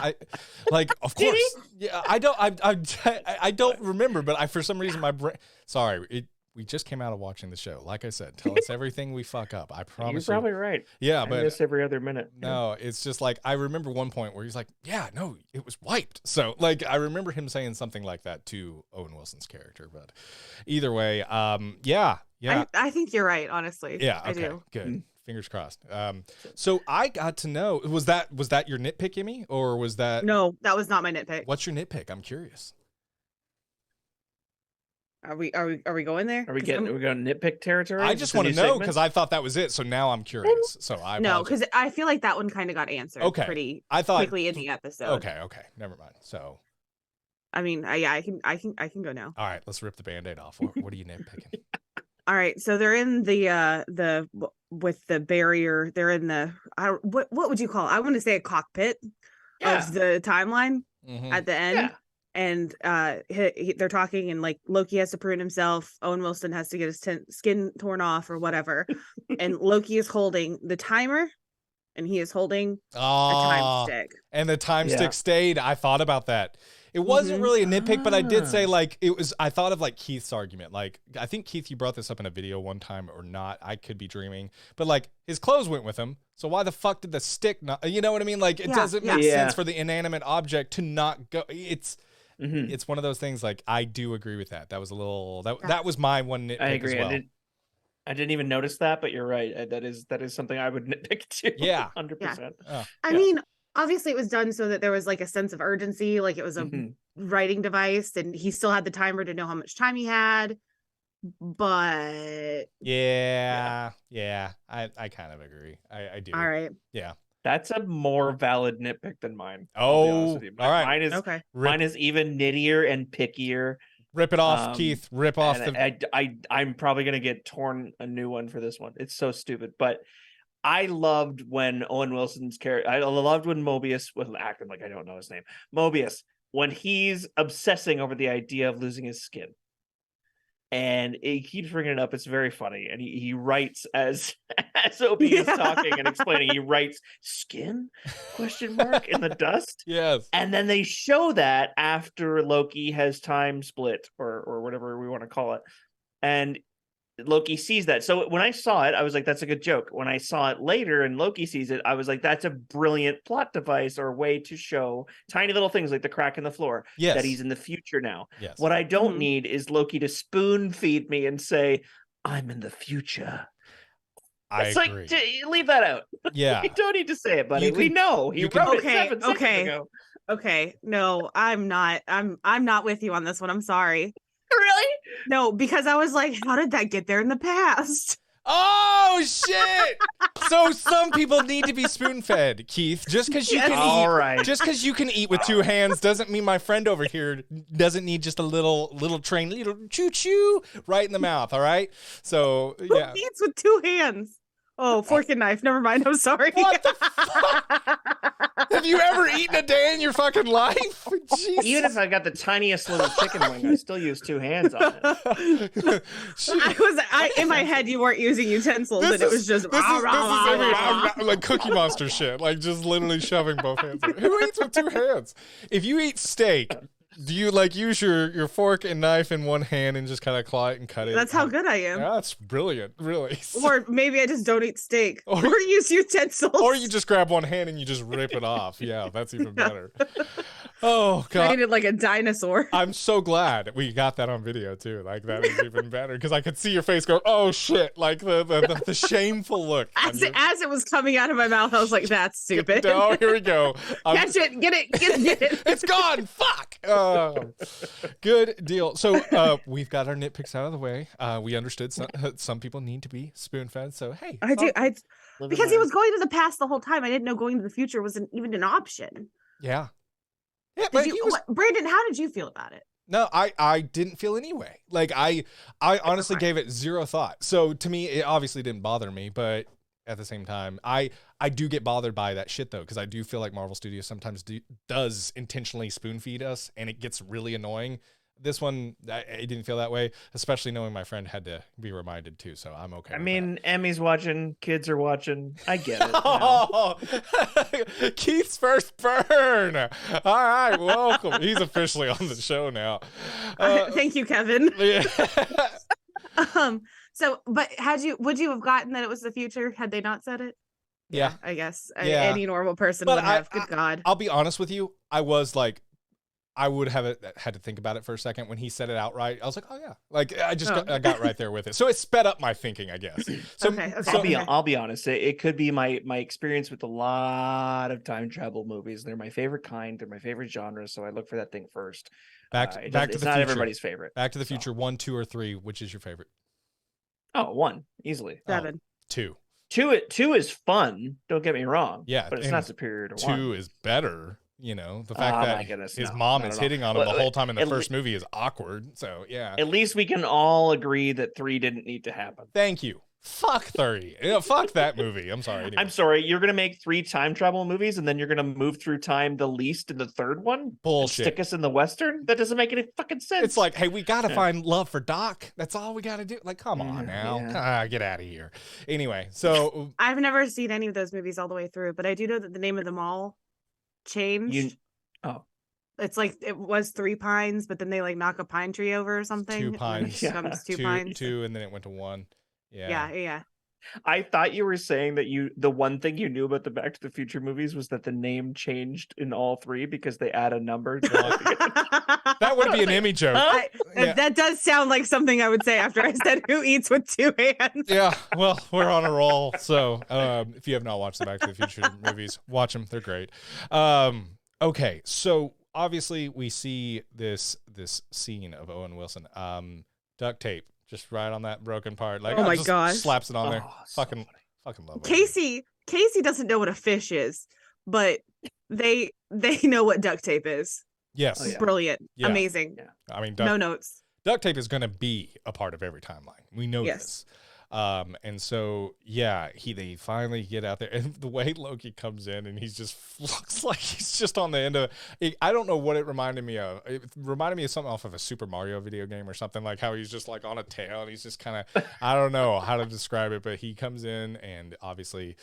of course. Yeah, I don't remember, but for some reason my brain. Sorry, we just came out of watching the show. Like I said, tell us everything we fuck up. I promise. You're probably right. Yeah, but I miss every other minute. No, it's just like I remember one point where he's like, "Yeah, no, it was wiped." So like I remember him saying something like that to Owen Wilson's character. But either way, yeah. I think you're right. Honestly, yeah, okay, I do. Good. Fingers crossed. So I got to know, was that your nitpick, Emmy, or was that? No, that was not my nitpick. What's your nitpick? I'm curious. Are we going there? Are we going nitpick territory? I just want to know, because I thought that was it. So now I'm curious. So no, because I feel like that one kind of got answered pretty quickly in the episode. Okay, never mind. So, I mean, I can go now. All right, let's rip the Band-Aid off. What are you nitpicking? All right, so they're in the with the barrier. They're in the what would you call it? I want to say a cockpit of the timeline at the end. Yeah. And they're talking, and like Loki has to prune himself. Owen Wilson has to get his skin torn off or whatever. And Loki is holding the timer, and he is holding a time stick. And the time stick stayed. I thought about that. It wasn't really a nitpick, but I did say, Ah. like, it was, I thought of, like, Keith's argument. Like, I think, Keith, you brought this up in a video one time or not. I could be dreaming. But, like, his clothes went with him. So why the fuck did the stick not, you know what I mean? Like, it doesn't make sense for the inanimate object to not go. It's one of those things, like, I do agree with that. That was a little, that was my one nitpick I agree. as well. I didn't even notice that, but you're right. That is something I would nitpick too. Yeah. 100%. I mean, obviously it was done so that there was like a sense of urgency, like it was a writing device, and he still had the timer to know how much time he had. But I kind of agree. I do. All right. Yeah. That's a more valid nitpick than mine. Oh, all right. Mine is okay. Mine is even nittier and pickier. Rip it off, Keith. Rip off I'm probably gonna get torn a new one for this one. It's so stupid, but I loved when Owen Wilson's character. I loved when Mobius was acting like I don't know his name. Mobius, when he's obsessing over the idea of losing his skin, and he keeps bringing it up. It's very funny, and he writes as Opie is talking and explaining. He writes "skin?" in the dust. Yes, and then they show that after Loki has time split or whatever we want to call it, and Loki sees that. So when I saw it, I was like, that's a good joke. When I saw it later and Loki sees it, I was like, that's a brilliant plot device or way to show tiny little things like the crack in the floor that he's in the future now. Yes. What I don't need is Loki to spoon feed me and say, I'm in the future. It's like, leave that out. Yeah. You don't need to say it, buddy. We know. He wrote it 7 seconds ago. Okay. No, I'm not. I'm not with you on this one. I'm sorry. Really? No, because I was like, how did that get there in the past? Oh shit! So some people need to be spoon-fed, Keith. Just because you can eat, just because you can eat with two hands doesn't mean my friend over here doesn't need just a little train, little choo-choo right in the mouth. All right. So yeah. Who eats with two hands? Oh, fork and knife. Never mind. I'm sorry. What the fuck? Have you ever eaten a day in your fucking life? Jesus. Even if I got the tiniest little chicken wing, I still use two hands on it. In my head, you weren't using utensils, and it was just like Cookie Monster shit, like just literally shoving both hands. Who eats with two hands? If you eat steak, do you like use your fork and knife in one hand and just kind of claw it and cut it? That's how good I am. Yeah, that's brilliant, really. Or maybe I just don't eat steak or use utensils. Or you just grab one hand and you just rip it off. Yeah, that's even better. Oh god, I ate it like a dinosaur. I'm so glad we got that on video too. Like that is even better because I could see your face go, oh shit, like the shameful look. As it was coming out of my mouth, I was like, that's stupid. Oh, here we go. Catch it, get it. It's gone. Fuck. Good deal. So we've got our nitpicks out of the way. We understood some people need to be spoon-fed. So hey, I do. Because he was going to the past the whole time. I didn't know going to the future wasn't even an option. Yeah. Yeah, but Brandon, how did you feel about it? No, I didn't feel any way. Like I honestly gave it zero thought. So to me, it obviously didn't bother me, but at the same time, I do get bothered by that shit though, because I do feel like Marvel Studios sometimes does intentionally spoon feed us, and it gets really annoying. This one, I didn't feel that way, especially knowing my friend had to be reminded too. So I'm okay. I mean, Emmy's watching, kids are watching. I get it. Oh, Keith's first burn. All right, welcome. He's officially on the show now. Thank you, Kevin. Yeah. So, but would you have gotten that it was the future had they not said it? Yeah, I guess any normal person would have. Good God. I'll be honest with you. I was like, I would have had to think about it for a second when he said it outright. I was like, oh yeah, like I got right there with it. So it sped up my thinking, I guess. So, okay. I'll be honest. It could be my experience with a lot of time travel movies. They're my favorite kind. They're my favorite genre. So I look for that thing first. Back to the It's future. not everybody's favorite. Back to the Future 1, 2, or 3. Which is your favorite? Oh, 1 easily. 7. 2. 2 is fun. Don't get me wrong. Yeah, but it's not superior to 1. 2 is better. You know, the fact that his mom is hitting on him the whole time in the first movie is awkward. So yeah. At least we can all agree that 3 didn't need to happen. Thank you. Fuck 30. Fuck that movie. I'm sorry. Anyway. I'm sorry. You're going to make 3 time travel movies and then you're going to move through time the least in the third one? Bullshit. Stick us in the Western? That doesn't make any fucking sense. It's like, hey, we got to find love for Doc. That's all we got to do. Like, come on now. Get out of here. Anyway, so. I've never seen any of those movies all the way through, but I do know that the name of them all changed. It's like it was 3 pines, but then they like knock a pine tree over or something. 2 and then pines. it becomes two pines. Two, and then it went to 1. Yeah. I thought you were saying that the one thing you knew about the Back to the Future movies was that the name changed in all 3 because they add a number. That would be an Emmy joke. That does sound like something I would say after I said who eats with 2 hands. Yeah, well, we're on a roll. So if you have not watched the Back to the Future movies, watch them. They're great. Okay, so obviously we see this scene of Owen Wilson. Duct tape. Just right on that broken part. Like, oh my gosh. Slaps it on there. So Fucking love it. Casey doesn't know what a fish is, but they know what duct tape is. Yes. Oh, yeah. Brilliant. Yeah. Amazing. Yeah. I mean, no notes. Duct tape is going to be a part of every timeline. We know this. And so, yeah, they finally get out there, and the way Loki comes in and he's just looks like he's just on the end of it. I don't know what it reminded me of. It reminded me of something off of a Super Mario video game or something, like how he's just like on a tail and he's just kind of, I don't know how to describe it, but he comes in and obviously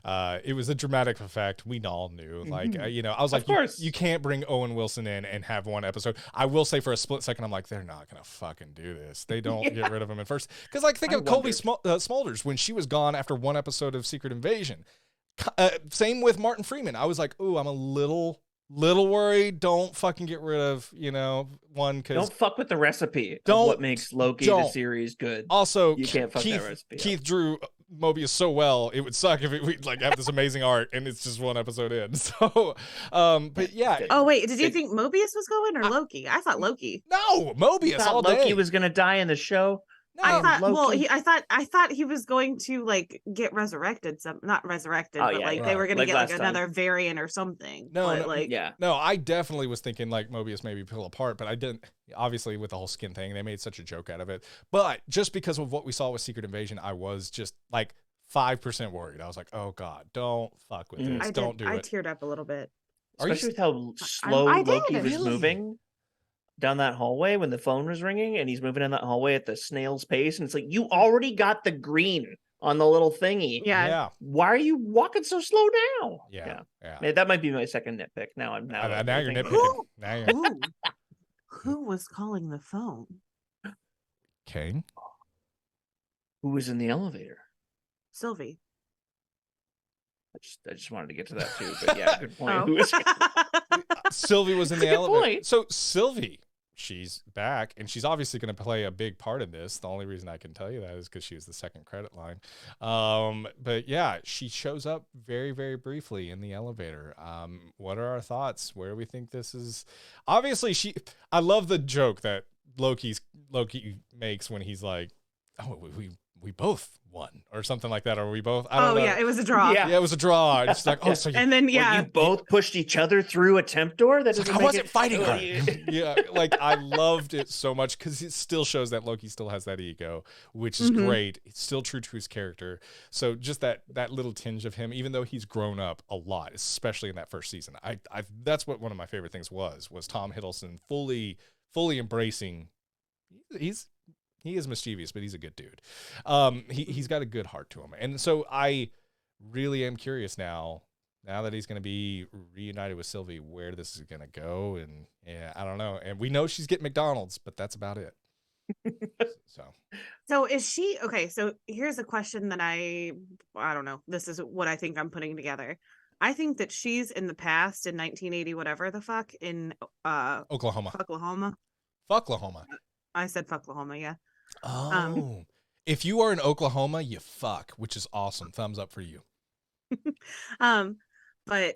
it was a dramatic effect. We all knew, like, I was like, of course. You can't bring Owen Wilson in and have one episode. I will say for a split second, I'm like, they're not going to fucking do this. They don't get rid of him at first. Because like, think of Colby Smulders when she was gone after one episode of Secret Invasion. Same with Martin Freeman. I was like, ooh, I'm a little worried. Don't fucking get rid of, one. Don't fuck with the recipe of what makes Loki the series good. Also, you can't fuck that recipe. Keith drew Mobius so well, it would suck if we like have this amazing art and it's just one episode in. So, but yeah. Oh wait, did you think Mobius was going or Loki? I thought Loki. No, Mobius all day. Loki was gonna die in the show. No, I thought he was going to like get resurrected. Not resurrected, but they were going to get like another variant or something. No, I definitely was thinking like Mobius maybe pull apart, but I didn't. Obviously, with the whole skin thing, they made such a joke out of it. But just because of what we saw with Secret Invasion, I was just like 5% worried. I was like, oh god, don't fuck with this. Don't do it. I teared up a little bit, especially with how slow Loki was moving down that hallway when the phone was ringing, and he's moving down that hallway at the snail's pace, and it's like, you already got the green on the little thingy. Yeah. Why are you walking so slow now? Yeah. That might be my second nitpick. Now you're nitpicking. Who was calling the phone? Kang. Who was in the elevator? Sylvie. I just wanted to get to that too, but yeah, good point. Who was... Sylvie was in the elevator. Point. So Sylvie, she's back, and she's obviously going to play a big part in this. The only reason I can tell you that is because she was the second credit line. But yeah, she shows up very, very briefly in the elevator. What are our thoughts? Where do we think this is? Obviously, I love the joke that Loki makes when he's like, "Oh, we both won," or something like that, or we both. I don't know. Yeah, it was a draw. Yeah, it was a draw. It's like, so and then you both pushed each other through a temp door. That doesn't I wasn't fighting her. Yeah, like I loved it so much because it still shows that Loki still has that ego, which is great. It's still true to his character. So just that little tinge of him, even though he's grown up a lot, especially in that first season. That's what one of my favorite things was Tom Hiddleston fully embracing. He is mischievous, but he's a good dude. He's got a good heart to him. And so I really am curious now that he's going to be reunited with Sylvie, where this is going to go. And yeah, I don't know. And we know she's getting McDonald's, but that's about it. So is she, okay, so here's a question that I don't know. This is what I think I'm putting together. I think that she's in the past in 1980, whatever the fuck, in Oklahoma. Fucklahoma. I said Fucklahoma, yeah. Oh, if you are in Oklahoma, you fuck, which is awesome. Thumbs up for you. But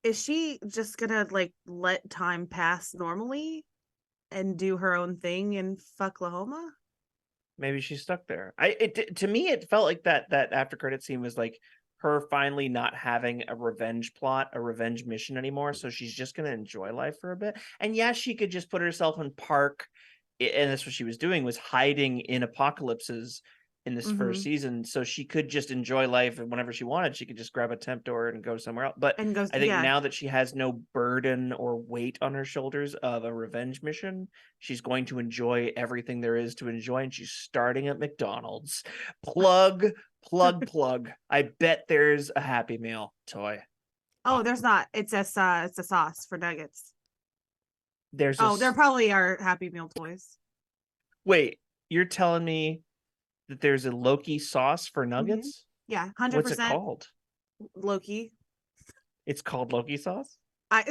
is she just gonna like let time pass normally and do her own thing in Fucklahoma? Maybe she's stuck there. To me, it felt like that after credit scene was like her finally not having a revenge plot, a revenge mission anymore. So she's just gonna enjoy life for a bit. And yeah, she could just put herself in park. And that's what she was doing, was hiding in apocalypses in this first season. So she could just enjoy life, and whenever she wanted, she could just grab a temp door and go somewhere else. But I think now that she has no burden or weight on her shoulders of a revenge mission, she's going to enjoy everything there is to enjoy. And she's starting at McDonald's. Plug. I bet there's a Happy Meal toy. Oh, there's not. It's a sauce for nuggets. There's there probably are Happy Meal toys. Wait, you're telling me that there's a Loki sauce for nuggets? Yeah, 100%. What's it called? Loki. It's called Loki sauce?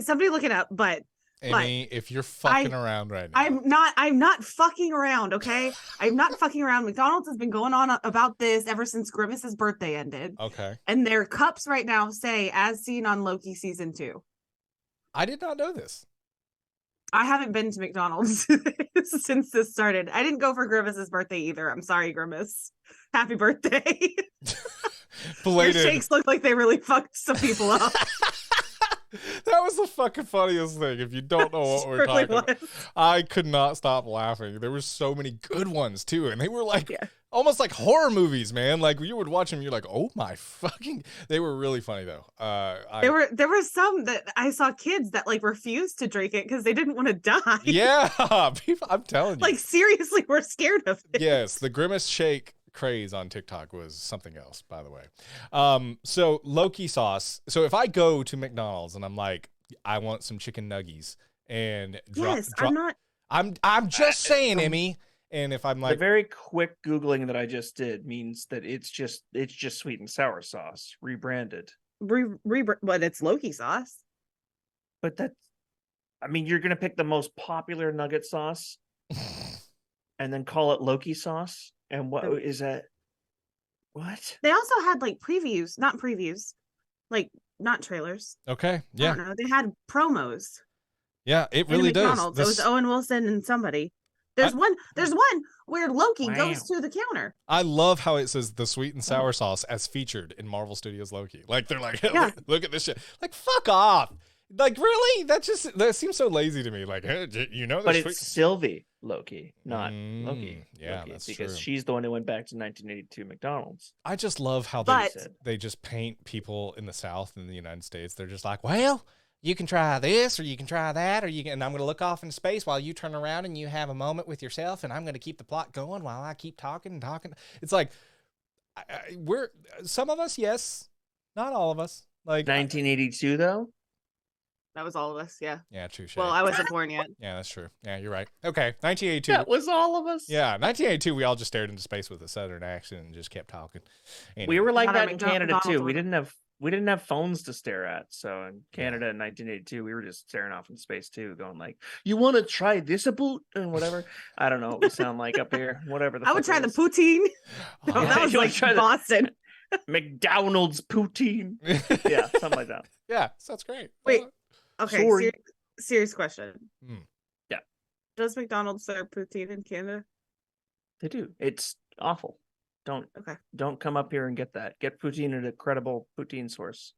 Somebody look it up, but Amy, if you're fucking around right now. I'm not fucking around, okay? I'm not fucking around. McDonald's has been going on about this ever since Grimace's birthday ended. Okay. And their cups right now say, as seen on Loki season 2. I did not know this. I haven't been to McDonald's since this started. I didn't go for Grimace's birthday either. I'm sorry, Grimace. Happy birthday. Your shakes look like they really fucked some people up. That was the fucking funniest thing. If you don't know what we're talking about, I could not stop laughing. There were so many good ones too, and they were like almost like horror movies, man. Like you would watch them, you're like, oh my fucking. They were really funny though. There were some that I saw kids that like refused to drink it because they didn't want to die. Yeah, I'm telling you. Like seriously, we're scared of it. Yes, the Grimace shake craze on TikTok was something else, by the way. So Loki sauce. So if I go to McDonald's and I'm like, I want some chicken nuggies and I'm just saying, Emmy. And if I'm like, the very quick Googling that I just did means that it's just sweet and sour sauce rebranded. But it's Loki sauce. But you're gonna pick the most popular nugget sauce and then call it Loki sauce. And what is that? What? They also had like previews, not trailers. Okay, yeah. I don't know. They had promos. Yeah, it really does. It was Owen Wilson and somebody. There's one where Loki goes to the counter. I love how it says the sweet and sour sauce as featured in Marvel Studios Loki. Like they're like, hey, look at this shit. Like fuck off. Like really? That seems so lazy to me. Like, you know, but it's Sylvie Loki, not Loki. Yeah, Loki, that's because true. She's the one who went back to 1982 McDonald's. I just love how they just paint people in the South in the United States. They're just like, well, you can try this or you can try that, and I'm going to look off into space while you turn around and you have a moment with yourself, and I'm going to keep the plot going while I keep talking and talking. It's like we're some of us, yes, not all of us. Like 1982 though. That was all of us, yeah. Yeah, true. Well, I wasn't born yet. Yeah, that's true. Yeah, you're right. Okay, 1982. That was all of us. Yeah, 1982. We all just stared into space with a southern accent and just kept talking. Anyway. We were like that in Canada too. We didn't have phones to stare at. So in Canada in 1982, we were just staring off into space too, going like, "You want to try this a boot and whatever." I don't know what we sound like up here. Whatever. I would try the poutine. No, that was like Boston. McDonald's poutine. Yeah, something like that. Yeah, sounds great. Wait. Okay, serious question. Yeah. Does McDonald's serve poutine in Canada? They do. It's awful. Don't come up here and get that. Get poutine at a credible poutine source.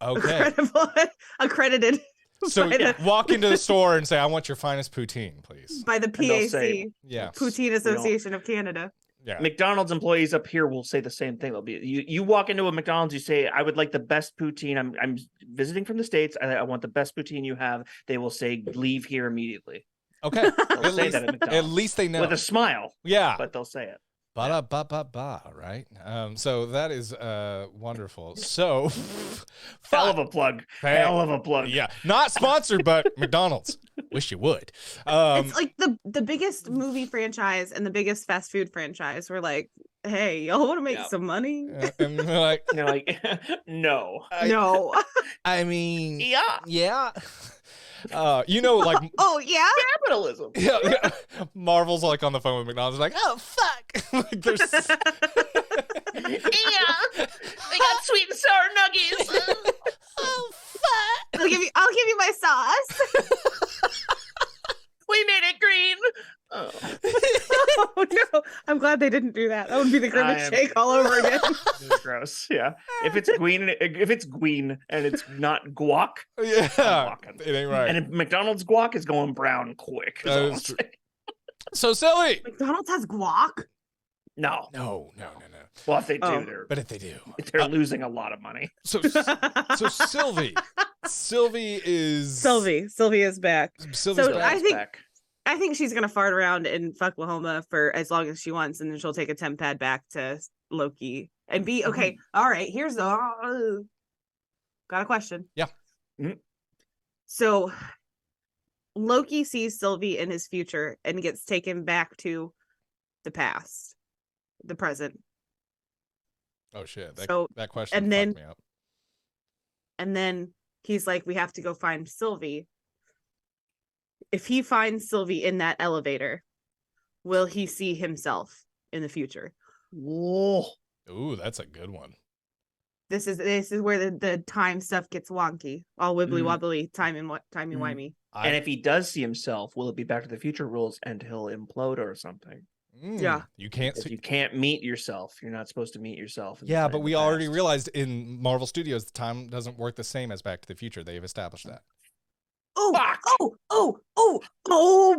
Okay. Accredited. So walk into the store and say, I want your finest poutine, please. By the PAC. Yeah. Poutine Association of Canada. Yeah. McDonald's employees up here will say the same thing. They'll be you walk into a McDonald's, you say, I would like the best poutine. I'm visiting from the States. I want the best poutine you have. They will say, leave here immediately. Okay. At least they know. With a smile. Yeah. But they'll say it. Ba-da-ba-ba-ba, right? So that is wonderful. So hell of a plug. Hell of a plug. Yeah. Not sponsored, but McDonald's. Wish you would. It's like the biggest movie franchise and the biggest fast food franchise. We're like, hey, y'all want to make some money? And they're like, no. No. I mean, yeah. You know, like, oh yeah, capitalism. Yeah. Marvel's like on the phone with McDonald's, like, oh fuck, like there's. Yeah, they got sweet and sour nuggies. Oh fuck! I'll give you my sauce. We made it green. Oh no! I'm glad they didn't do that. That would be the Grimace shake all over again. This is gross. Yeah. If it's green and it's not guac, yeah, it ain't right. And if McDonald's guac is going brown quick. So silly. McDonald's has guac? No. Well, if they do, but if they do, they're losing a lot of money. So Sylvie is back. I think she's gonna fart around in Fucklahoma for as long as she wants, and then she'll take a temp pad back to Loki and be okay. All right, here's the got a question. Yeah. So Loki sees Sylvie in his future and gets taken back to the past, the present. Oh shit! So That question and then fucked me up. and then he's like, we have to go find Sylvie. If he finds Sylvie in that elevator, will he see himself in the future? Whoa. Ooh, that's a good one. This is where the time stuff gets wonky, all wibbly wobbly, timey wimey. And if he does see himself, will it be Back to the Future rules and he'll implode or something? Yeah, you can't. If you can't meet yourself, you're not supposed to meet yourself. Yeah, but we already realized in Marvel Studios the time doesn't work the same as Back to the Future. They've established that. Oh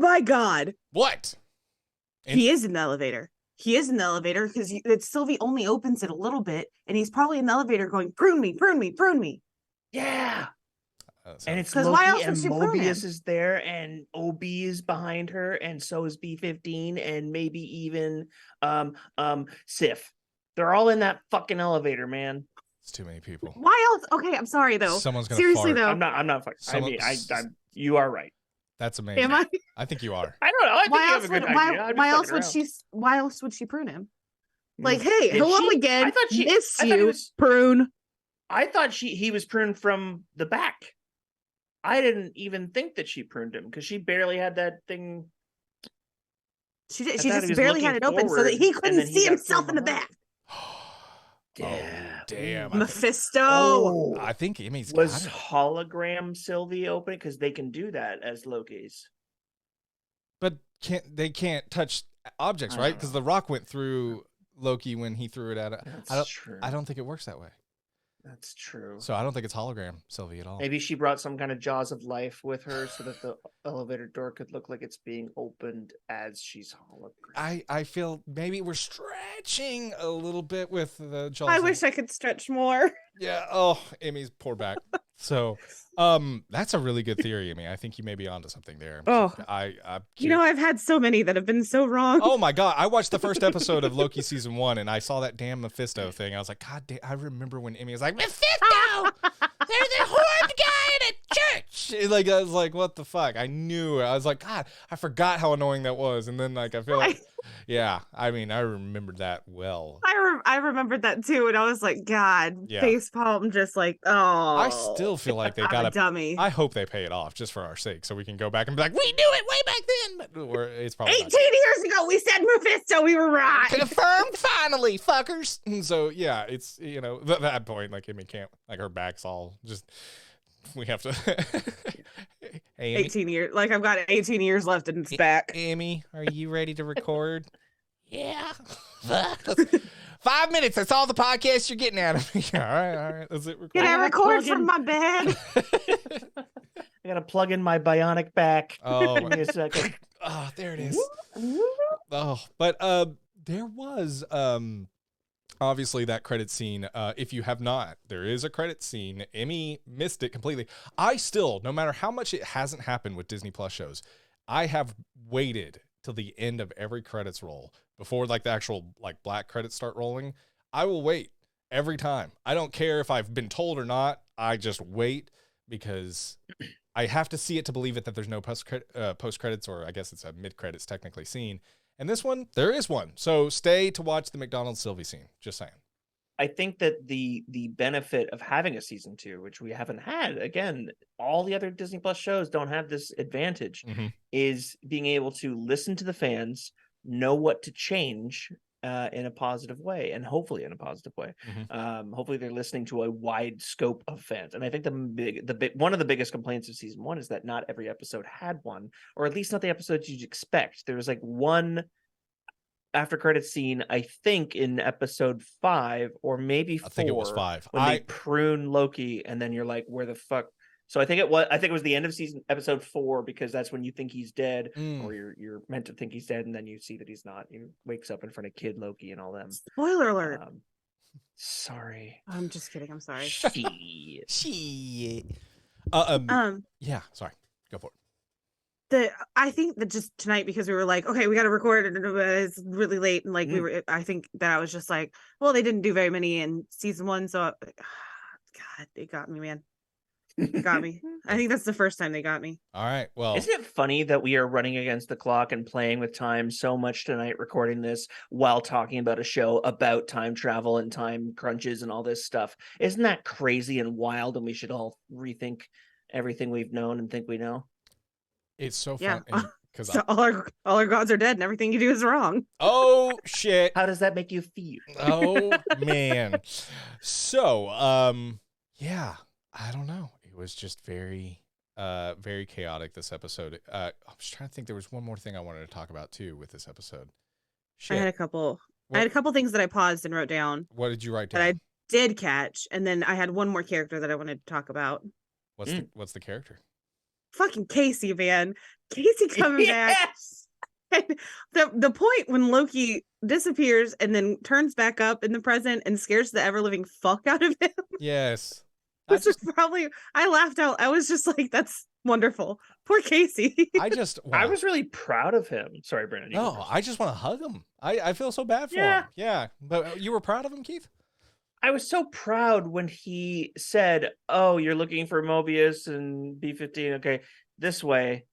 my God! What? He is in the elevator. He is in the elevator because Sylvie only opens it a little bit, and he's probably in the elevator going, "Prune me, prune me, prune me." Yeah. And it's 'Cause Loki, why else and would she prune him? Mobius is there, and OB is behind her, and so is B-15, and maybe even Sif. They're all in that fucking elevator, man. It's too many people. Why else? Okay, I'm sorry though. Someone's gonna seriously fart. though. I'm not fucking. You are right. That's amazing. Am I? I think you are. I don't know. I think you have a good idea. Why else would she prune him? Like, Mm. hey, Did hello she? again. I thought Missed he you, was- prune. I thought he was pruned from the back. I didn't even think that she pruned him because she barely had that thing. She did. I She thought he just was barely had looking it open so that forward, he and couldn't then he see got himself in pruned the back. Oh, damn. Mephisto. I think Emmy's was got it. hologram Sylvie open because they can do that as Loki's. But they can't touch objects, right? Because the rock went through Loki when he threw it at That's true. I don't think it works that way. That's true. So I don't think it's hologram Sylvie at all. Maybe she brought some kind of jaws of life with her so that the elevator door could look like it's being opened as she's hologram. I feel maybe we're stretching a little bit with the jaws. I wish I could stretch more. Yeah. Oh, Amy's poor back. So, that's a really good theory, Amy. I think you may be onto something there. Oh, I've had so many that have been so wrong. Oh my God. I watched the first episode of Loki season 1 and I saw that damn Mephisto thing. I was like, God damn, I remember when Amy was like, Mephisto! There's a horned guy in a church. Like, I was like, what the fuck? I knew. I was like, God, I forgot how annoying that was. And then like, I feel like, yeah, I mean, I remembered that well. I remembered that too. And I was like, God, facepalm, just like, oh. I still feel like they got a dummy. I hope they pay it off just for our sake so we can go back and be like, we knew it way back then. But it's probably 18 years ago, we said Mephisto. We were right. Confirmed finally, fuckers. And so, yeah, it's, you know, that point, like, Amy can't, like, her back's all just, we have to. Hey, 18 years. Like, I've got 18 years left in its back. Amy, are you ready to record? Yeah. 5 minutes. That's all the podcast you're getting out of me. All right. That's it. Can I record from my bed? I gotta plug in my bionic back. Oh, give me a second. Oh, there it is. Oh, but there was obviously that credit scene. If you have not, there is a credit scene. Emmy missed it completely. I still, no matter how much it hasn't happened with Disney Plus shows, I have waited till the end of every credits roll before like the actual like black credits start rolling. I will wait every time. I don't care if I've been told or not. I just wait because I have to see it to believe it that there's no post credits, or I guess it's a mid credits technically scene. And this one, there is one. So stay to watch the McDonald's Sylvie scene. Just saying. I think that the benefit of having a season 2, which we haven't had, again, all the other Disney Plus shows don't have this advantage, is being able to listen to the fans, know what to change in a positive way, and hopefully in a positive way. Hopefully they're listening to a wide scope of fans. And I think one of the biggest complaints of season 1 is that not every episode had one, or at least not the episodes you'd expect. There was like one after credits scene, I think in episode 5 or maybe 4. I think it was 5. When they prune Loki, and then you're like, where the fuck? So I think it was the end of episode 4, because that's when you think he's dead, or you're meant to think he's dead, and then you see that he's not. He wakes up in front of Kid Loki and all them. Spoiler alert. Sorry. I'm just kidding. I'm sorry. Shit. Yeah, sorry. Go for it. I think that just tonight, because we were like, okay, we got to record and it's really late, and like I think that I was just like, well, they didn't do very many in season 1, so God, it got me, man. Got me. I think that's the first time they got me. All right. Well, Isn't it funny that we are running against the clock and playing with time so much tonight, recording this while talking about a show about time travel and time crunches and all this stuff? Isn't that crazy and wild? And we should all rethink everything we've known and think we know. it's so Yeah. fun because So all our gods are dead and everything you do is wrong. oh shit. How does that make you feel? Oh man. So, yeah, I don't know. It was just very chaotic this episode. I was trying to think there was one more thing I wanted to talk about too with this episode. Shit. I had a couple things that I paused and wrote down What did you write down? that I did catch, and then I had one more character that I wanted to talk about. What's the character? Fucking Casey, man. Casey coming back. Yes! And the point when Loki disappears and then turns back up in the present and scares the ever living fuck out of him. Yes. Which is probably, I laughed out. I was just like, that's wonderful. Poor Casey. I was really proud of him. Sorry, Brandon. No, I just want to hug him. I feel so bad for him. Yeah. But you were proud of him, Keith? I was so proud when he said, "Oh, you're looking for Mobius and B-15. Okay, this way."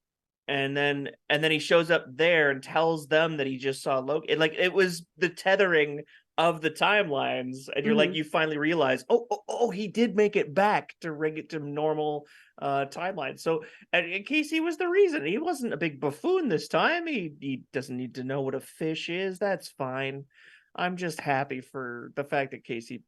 And then he shows up there and tells them that he just saw Loki. It was the tethering of the timelines, and you're like, you finally realize, oh, he did make it back to ring it to normal timeline. So, and Casey was the reason. He wasn't a big buffoon this time. He doesn't need to know what a fish is. That's fine. I'm just happy for the fact that Casey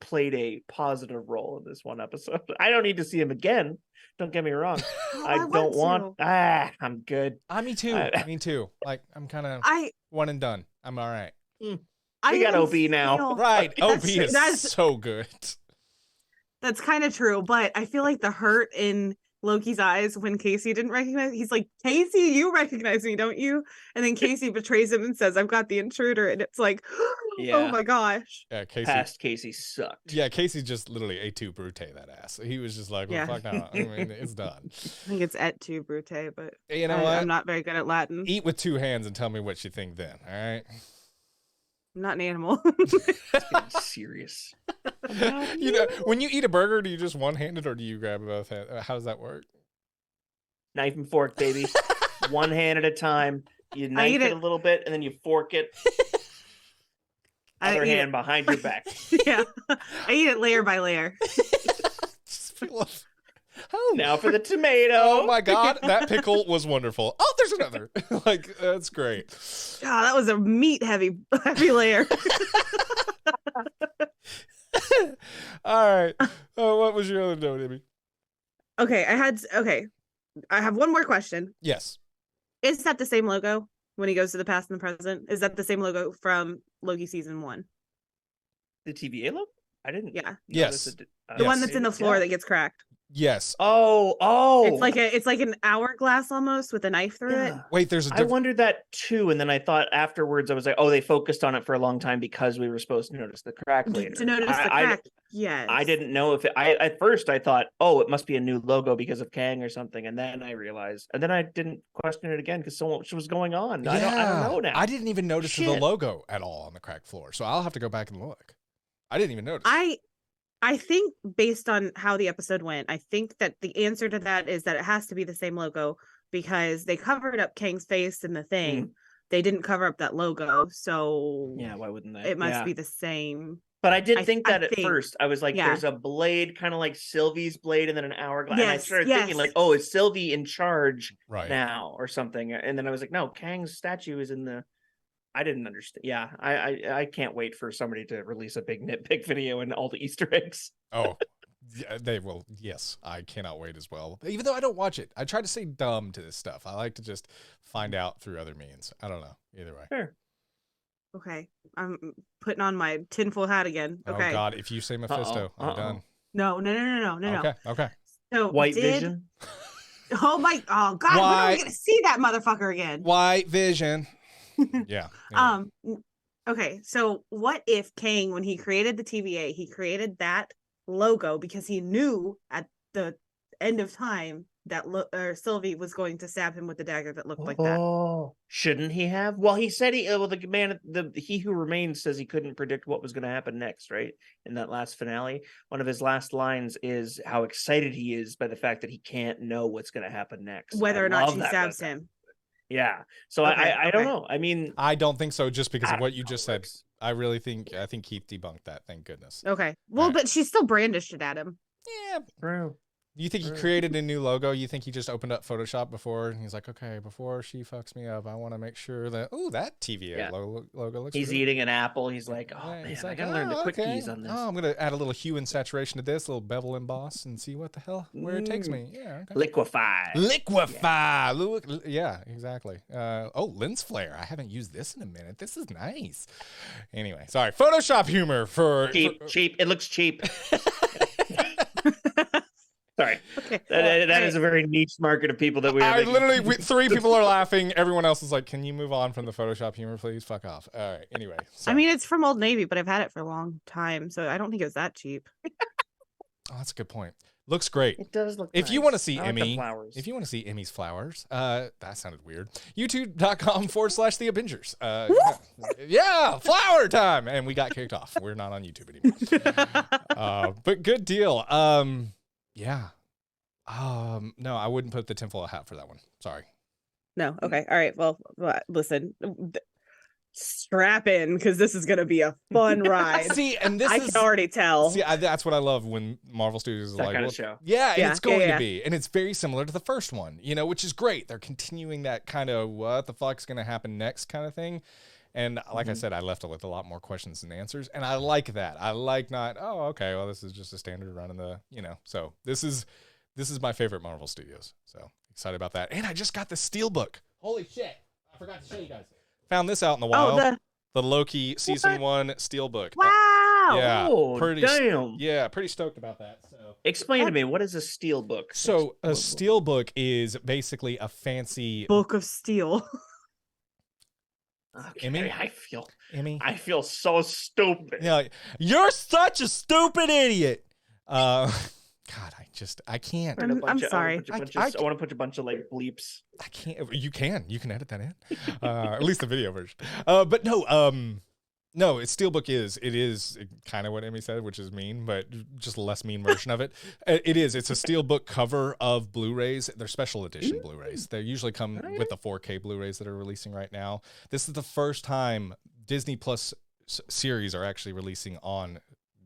played a positive role in this one episode. I don't need to see him again. Don't get me wrong. I don't want. I'm good. Me too. Me too. I'm kind of one and done. I'm all right. We got OB now. Right. OB is so good. That's kind of true, but I feel like the hurt in Loki's eyes when Casey didn't recognize, he's like, Casey, you recognize me, don't you? And then Casey betrays him and says, I've got the intruder. And it's like, oh my gosh. Yeah, Casey sucked. Yeah, Casey just literally et tu brute that ass. He was just like, well, fuck no. I mean, it's done. I think it's et tu brute, but you know what? I'm not very good at Latin. Eat with two hands and tell me what you think then, all right? I'm not an animal. Serious. When you eat a burger, do you just one-handed or do you grab both hands? How does that work? Knife and fork, baby. One hand at a time. You knife it a little bit and then you fork it. Other hand behind your back. Yeah. I eat it layer by layer. Now for the tomato. Oh my God, that pickle was wonderful. Oh, there's another. That's great. God, that was a meat heavy layer. All right. What was your other note, Amy? Okay, I have one more question. Yes. Is that the same logo when he goes to the past and the present? Is that the same logo from Loki season 1? The TVA logo? I didn't. Yeah. Yes. The one that's in the floor that gets cracked. Yes. Oh. It's like an hourglass almost with a knife through it. Wait, I wondered that too, and then I thought afterwards I was like, oh, they focused on it for a long time because we were supposed to notice the crack later. To notice the crack. Yes. I didn't know if at first I thought, oh, it must be a new logo because of Kang or something, and then I realized, and then I didn't question it again because so much was going on. Yeah. I don't know now. I didn't even notice the logo at all on the cracked floor, so I'll have to go back and look. I didn't even notice. I think based on how the episode went, I think that the answer to that is that it has to be the same logo because they covered up Kang's face in the thing. They didn't cover up that logo. So yeah, why wouldn't they? It must be the same. But I did think that at first. I was like, there's a blade, kind of like Sylvie's blade, and then an hourglass. Yes, and I started thinking like, oh, is Sylvie in charge now or something? And then I was like, no, Kang's statue is in the... I didn't understand. Yeah, I can't wait for somebody to release a big nitpick video and all the Easter eggs. Oh, yeah, they will. Yes, I cannot wait as well. Even though I don't watch it, I try to stay dumb to this stuff. I like to just find out through other means. I don't know. Either way. Sure. Okay, I'm putting on my tinfoil hat again. Okay. Oh God, if you say Mephisto, I'm done. No. Okay. So White Vision. Oh God, when are we gonna see that motherfucker again? White Vision. Yeah. Okay, so what if Kang, when he created the TVA, he created that logo because he knew at the end of time that Sylvie was going to stab him with the dagger that looked like that. Oh, shouldn't he have? Well, he said he who remains says he couldn't predict what was going to happen next, right? In that last finale, one of his last lines is how excited he is by the fact that he can't know what's going to happen next. Whether or not she stabs him. Yeah. So Okay, I don't know. I mean, I don't think so, just because of what you just said. works. I think Keith debunked that. Thank goodness. Okay. Well, All right. but she still brandished it at him. Yeah. True. You think he created a new logo? You think he just opened up Photoshop before and he's like, okay, before she fucks me up, I want to make sure that that TVA logo looks He's good. eating an apple. He's like, oh Yeah, man, he's I like, gotta learn the quick okay. keys on this. Oh, I'm gonna add a little hue and saturation to this, a little bevel emboss, and see what the hell where it takes me. Yeah, okay. Liquefy. Yeah, exactly. Lens flare. I haven't used this in a minute. This is nice. Anyway, sorry. Photoshop humor for Cheap. It looks cheap. Sorry. Okay. That is a very niche market of people that we are. Three people are laughing. Everyone else is like, can you move on from the Photoshop humor, please? Fuck off. All right. Anyway. So. I mean, it's from Old Navy, but I've had it for a long time, so I don't think it was that cheap. Oh, that's a good point. Looks great. It does look If nice. you want to see I like the Emmy, flowers. if you want to see Emmy's flowers, that sounded weird. YouTube.com/The Abingers. Yeah, flower time. And we got kicked off. We're not on YouTube anymore. But good deal. Yeah. No, I wouldn't put the tinfoil hat for that one. Sorry. No. Okay. All right. Well, listen, strap in because this is gonna be a fun ride. See, and I can already tell. See, that's what I love when Marvel Studios is That like, kind of show. Yeah, and it's going yeah. to be, and it's very similar to the first one, which is great. They're continuing that kind of what the fuck's going to happen next kind of thing. And like I said, I left with a lot more questions than answers, and I like that. I like not, okay, well, this is just a standard run in the, So this is my favorite Marvel Studios. So excited about that. And I just got the Steelbook. Holy shit! I forgot to show you guys. Found this out in the wild. The Loki season 1 Steelbook. Wow. Yeah. Oh, damn. Yeah, pretty stoked about that. So Explain to me, what is a steel book? So a Steelbook is basically a fancy book of steel. Okay, Emmy? I feel so stupid. Yeah, you're such a stupid idiot. God, I can't. I'm sorry. I want to put a bunch of like bleeps. I can't. You can edit that in. At least the video version. But no, it's Steelbook is kind of what Emmy said, which is mean, but just a less mean version of it. It's a Steelbook cover of Blu-rays. They're special edition Blu-rays. They usually come with the 4K Blu-rays that are releasing right now. This is the first time Disney Plus series are actually releasing on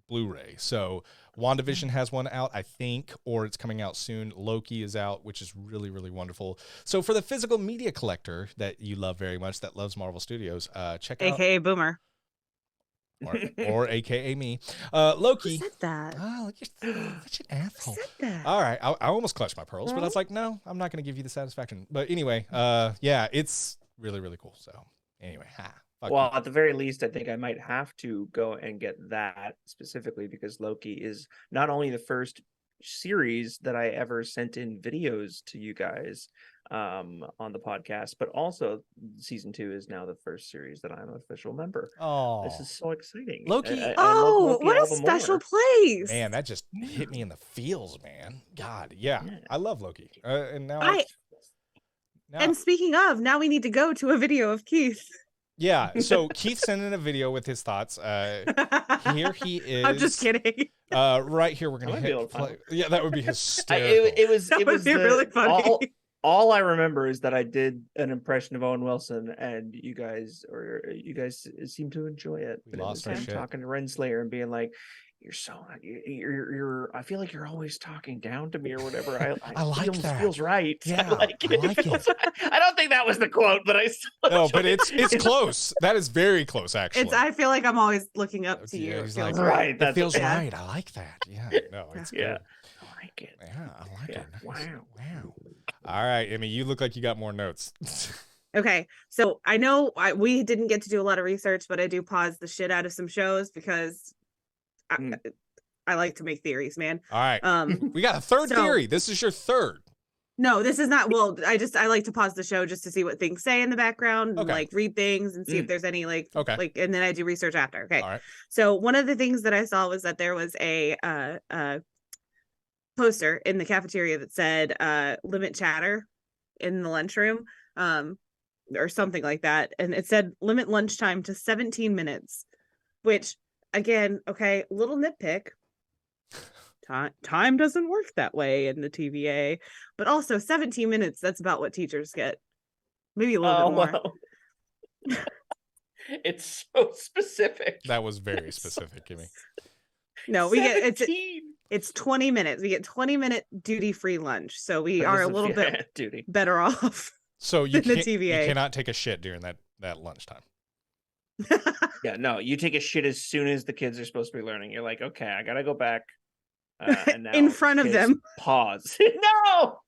Blu-ray. So WandaVision has one out, I think, or it's coming out soon. Loki is out, which is really, really wonderful. So for the physical media collector that you love very much, that loves Marvel Studios, check out AKA Boomer. or AKA me. Loki. Who said that? Oh, you're such an asshole. Who said that? All right, I almost clutched my pearls, but I was like, no, I'm not going to give you the satisfaction. But anyway, yeah, it's really, really cool. So anyway, well, at the very least, I think I might have to go and get that specifically because Loki is not only the first series that I ever sent in videos to you guys on the podcast, but also season 2 is now the first series that I'm an official member. Oh, this is so exciting. Loki. I love Loki what a special place. Man, that just hit me in the feels, man. God, yeah. I love Loki. And now and speaking of, now we need to go to a video of Keith. Yeah, so Keith sent in a video with his thoughts. Here he is. I'm just kidding. Right here, we're gonna hit play. Yeah, that would be hysterical. It was really funny. All I remember is that I did an impression of Owen Wilson, and you guys seemed to enjoy it. We lost our shit. Talking to Renslayer and being like, you're I feel like you're always talking down to me or whatever. I like that. Feels right. Yeah, I like it. I don't think that was the quote, but I still no, but it's close. That is very close, actually. I feel like I'm always looking up to you. It feels like, right. That feels right. I like that. Yeah, no, it's good. I like it. Yeah, I like it. Nice. Wow. All right, Emmy, you look like you got more notes. Okay, so I know we didn't get to do a lot of research, but I do pause the shit out of some shows because I like to make theories, man. All right. We got a third theory. This is your third. No, this is not. Well, I like to pause the show just to see what things say in the background, and, like read things and see if there's any like, and then I do research after. Okay. All right. So one of the things that I saw was that there was a poster in the cafeteria that said limit chatter in the lunchroom, or something like that, and it said limit lunchtime to 17 minutes, which again, okay, little nitpick. Time doesn't work that way in the TVA, but also 17 minutes, that's about what teachers get, maybe a little bit more. Wow. It's so specific. That was very specific, Kimmy. No, we get 17. it's 20 minutes. We get 20-minute duty-free lunch, so we are a little bit duty. better off. So you, than the you TVA. cannot take a shit during that lunchtime. Yeah, no, you take a shit as soon as the kids are supposed to be learning. You're like, okay, I gotta go back. And now in front of kids, them. Pause. No.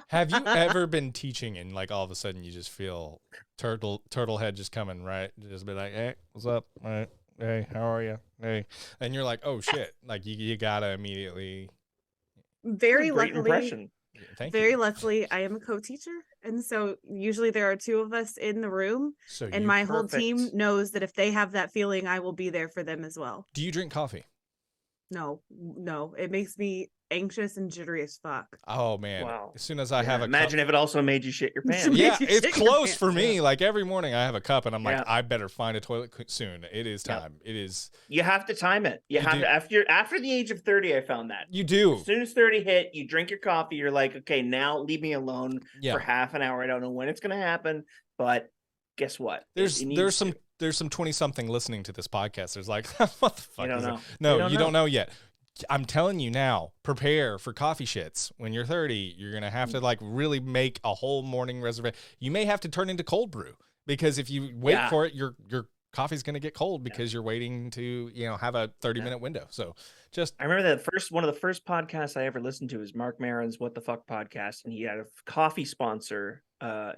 Have you ever been teaching and like all of a sudden you just feel turtle head just coming, right? Just be like, hey, what's up? All right. Hey, how are you? Hey, and you're like, oh shit! Like you gotta immediately. Very Great luckily, impression. Thank very you. luckily, I am a co-teacher, and so usually there are two of us in the room, So and you, my whole team Perfect. knows that if they have that feeling, I will be there for them as well. do you drink coffee? No, it makes me anxious and jittery as fuck. Oh man! Wow. As soon as I have a imagine cup, if it also made you shit your pants. yeah, you it's shit your close pants, for me. yeah. Like every morning I have a cup and I'm like, Yeah. I better find a toilet soon. It is Yeah. time. It is. You have to time it. You You have do. to after the age of 30. I found that You do. as soon as 30 hit, you drink your coffee. You're like, okay, now leave me alone Yeah. for half an hour. I don't know when it's gonna happen, but guess what? There's It needs to. there's some 20-something listening to this podcast. There's like, what the fuck You don't is know. it? No, They you don't don't know yet. I'm telling you now, prepare for coffee shits. When you're 30, you're going to have to like really make a whole morning reservation. You may have to turn into cold brew because if you wait Yeah. for it, your coffee's going to get cold because you're waiting to, have a 30-minute window. So just I remember that one of the first podcasts I ever listened to is Mark Maron's What the Fuck podcast, and he had a coffee sponsor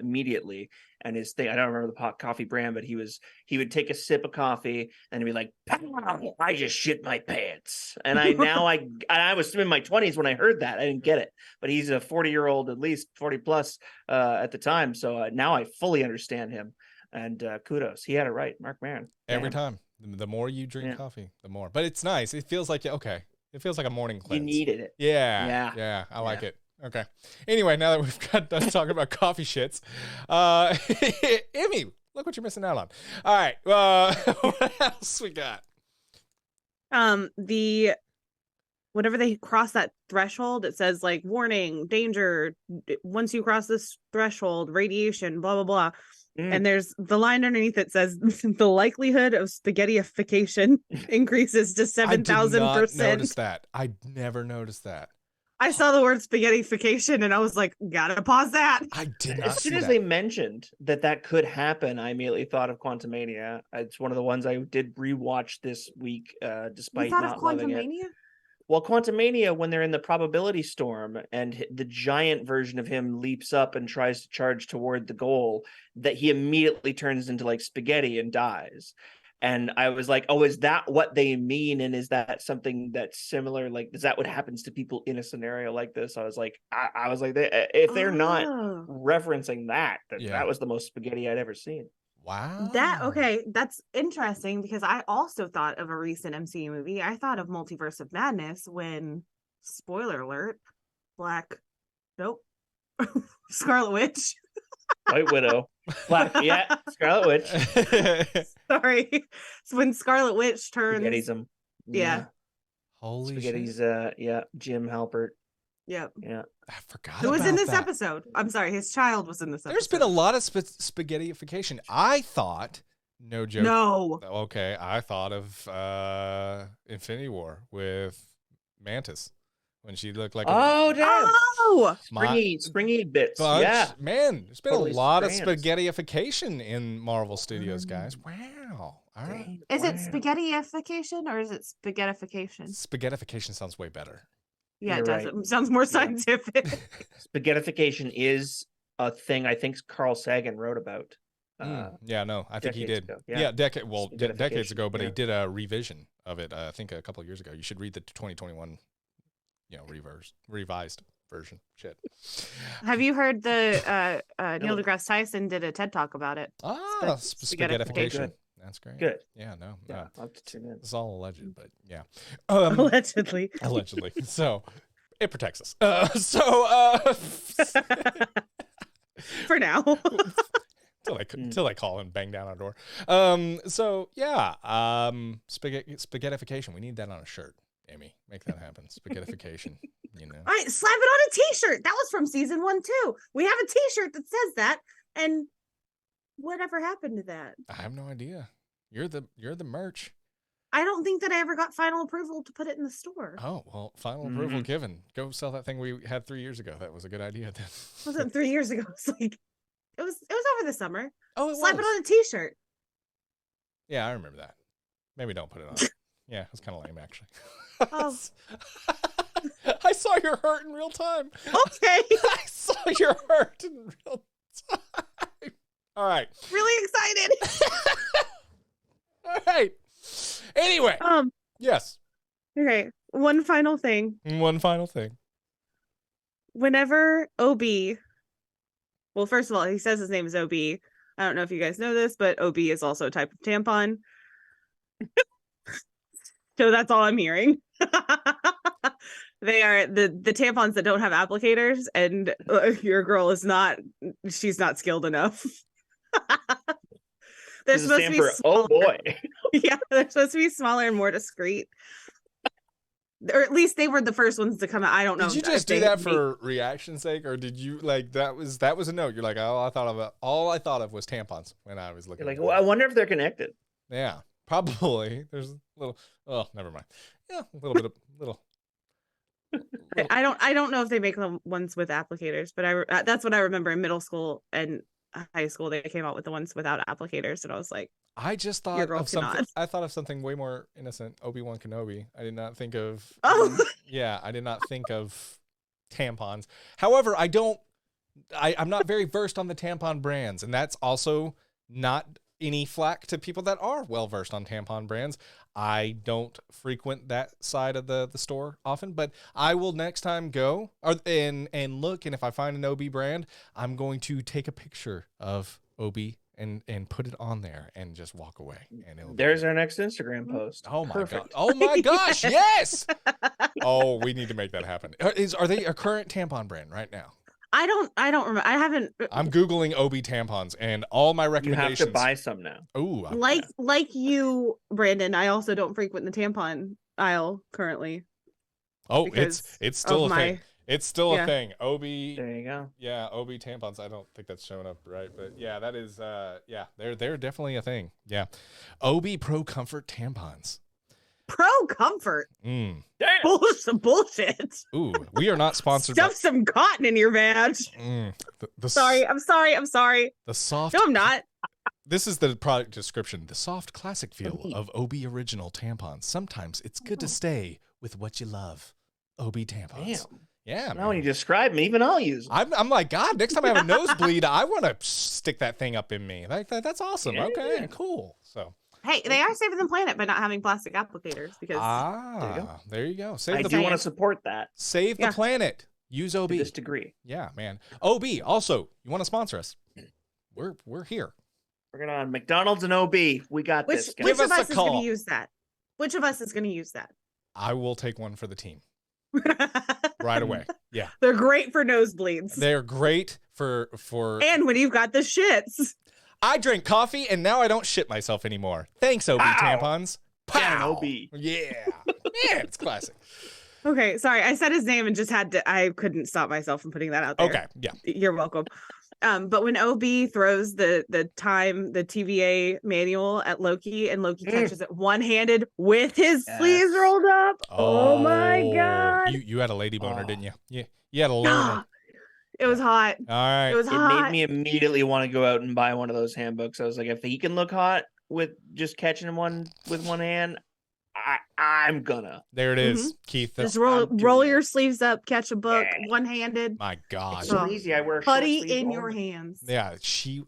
immediately. And his thing, I don't remember the coffee brand, but he would take a sip of coffee and he'd be like, "Pow, I just shit my pants." And I was in my 20s when I heard that. I didn't get it, but he's a 40-year-old, at least 40 plus at the time. So now I fully understand him. And kudos, he had it right, Mark Maron. every Man, time, the more you drink Yeah. coffee, the more. But it's nice. It feels like, okay, it feels like a morning you cleanse. needed it. Yeah, I like it. Okay. Anyway, now that we've got done talking about coffee shits, Emmy, look what you're missing out on. All right, what else we got? The whenever they cross that threshold, it says like warning, danger, once you cross this threshold, radiation, blah blah blah. And there's the line underneath it says the likelihood of spaghettiification increases to I did not 7,000%. notice that. I never noticed that. I saw the word spaghettiification and I was like, gotta pause that. I did not As see soon as that. they mentioned that could happen, I immediately thought of Quantumania. It's one of the ones I did rewatch this week, You despite thought of not loving it. Quantumania? Well, Quantumania, when they're in the probability storm and the giant version of him leaps up and tries to charge toward the goal, that he immediately turns into like spaghetti and dies. And I was like, oh, is that what they mean? And is that something that's similar? Like, is that what happens to people in a scenario like this? I was like, if they're not Oh. referencing that, then Yeah. that was the most spaghetti I'd ever seen. Wow. That's interesting because I also thought of a recent MCU movie. I thought of Multiverse of Madness when, spoiler alert, Scarlet Witch. White Widow. Yeah, Scarlet Witch. Sorry. So when Scarlet Witch turns, Spaghetti's him. yeah. Holy shit. Spaghetti's Jim Halpert. Yep. Yeah. I forgot Who was in about this that. episode? I'm sorry, his child was in this episode. There's been a lot of spaghettiification. I thought, no joke. No. Okay, I thought of Infinity War with Mantis when she looked like Oh, damn. Oh, Springy bits. bunch. Yeah. Man, there's been Totally a lot of strands. spaghettiification in Marvel Studios, guys. Wow. All right. Dang, is it wow. spaghettiification or is it spaghettification? Spaghettification sounds way better. Yeah, You're it does. right. It sounds more scientific. Spaghettification is a thing I think Carl Sagan wrote about. Yeah, no, I think he decades did. ago, yeah. Decades ago, but he yeah. did a revision of it. I think a couple of years ago. You should read the 2021, revised version. Shit. Have you heard the Neil deGrasse Tyson did a TED talk about it? Ah, spaghettification. spaghettification. That's great. Good. Yeah, no, Yeah, no. I'll have to tune in. It's all alleged, but yeah. Allegedly. Allegedly. So, It protects us. So For now. Till I call and bang down our door. So yeah, spaghettification. We need that on a shirt, Amy. Make that happen. Spaghettification. You know. All right, slap it on a t-shirt. That was from season 1 too. We have a t-shirt that says that. And whatever happened to that? I have no idea. You're the merch. I don't think that I ever got final approval to put it in the store. Oh, well, final approval given. Go sell that thing we had 3 years ago. That was a good idea then. It wasn't 3 years ago. It's like it was over the summer. Oh, Slap it on a t-shirt. Yeah, I remember that. Maybe don't put it on. Yeah, it was kind of lame actually. Oh. I saw your hurt in real time. Okay. I saw your hurt in real time. All right. Really excited. All right. Anyway. Yes. Okay. One final thing. Whenever OB, well, first of all, he says his name is OB. I don't know if you guys know this, but OB is also a type of tampon. So that's all I'm hearing. They are the tampons that don't have applicators, and your girl is not. She's not skilled enough. They're supposed to be smaller. Oh boy. Yeah, they're supposed to be smaller and more discreet. Or at least they were the first ones to come out. I don't know. Did you just do that for reaction's sake, or did you like that was a note? You're like, all I thought of was tampons when I was looking. You're like, well, I wonder if they're connected. Yeah, probably. There's a little. Oh, never mind. Yeah, a little bit of little. I don't know if they make the ones with applicators, but that's what I remember in middle school and high school. They came out with the ones without applicators, and I was like, I just thought of something. I thought of something way more innocent. Obi-Wan Kenobi. I did not think of. Oh. Yeah, I did not think of tampons. However, I'm not very versed on the tampon brands, and that's also not any flack to people that are well versed on tampon brands. I don't frequent that side of the store often, but I will next time go and look, and if I find an OB brand, I'm going to take a picture of OB and put it on there and just walk away. And there's our next Instagram post. Oh my god! Oh my gosh! Yes. Oh, we need to make that happen. Are they a current tampon brand right now? I don't remember. I haven't. I'm Googling OB tampons, and all my recommendations. You have to buy some now. Ooh, like you, Brandon. I also don't frequent the tampon aisle currently. Oh, it's still a thing. It's still a thing. OB. There you go. Yeah, OB tampons. I don't think that's showing up right, but yeah, that is. Yeah, they're definitely a thing. Yeah, OB Pro Comfort tampons. Pro Comfort. Damn. Bullshit. Ooh, we are not sponsored. Stuff some cotton in your vag. Sorry, I'm sorry. The soft. No, I'm not. This is the product description. The soft classic feel of OB Original tampons. Sometimes it's good to stay with what you love. OB tampons. Damn. Yeah. Now when you describe me, even I'll use them. I'm like, God, next time I have a nosebleed, I want to stick that thing up in me. That's awesome. Yeah. Okay, cool. So. Hey, they are saving the planet by not having plastic applicators because there you go. I do want to support that. Save the planet. Use OB. To this degree. Yeah, man. OB. Also, you want to sponsor us? We're here. We're gonna on McDonald's and OB. We got this. Which of us is going to use that? Which of us is going to use that? I will take one for the team. Right away. Yeah. They're great for nosebleeds. They're great for and when you've got the shits. I drink coffee and now I don't shit myself anymore. Thanks, OB tampons. Pow! OB. Yeah. Man, it's classic. Okay, sorry. I said his name and just I couldn't stop myself from putting that out there. Okay, yeah. You're welcome. But when OB throws the TVA manual at Loki and Loki catches it one-handed with his sleeves rolled up. Oh my god. You had a lady boner, didn't you? Yeah. You had a loner. It was hot. All right. It was hot. It made me immediately want to go out and buy one of those handbooks. I was like, if he can look hot with just catching one with one hand, I'm gonna. There it is, Keith. Just roll your sleeves up, catch a book, one-handed. My God. It's so easy. I wear putty in your hands. Yeah, she's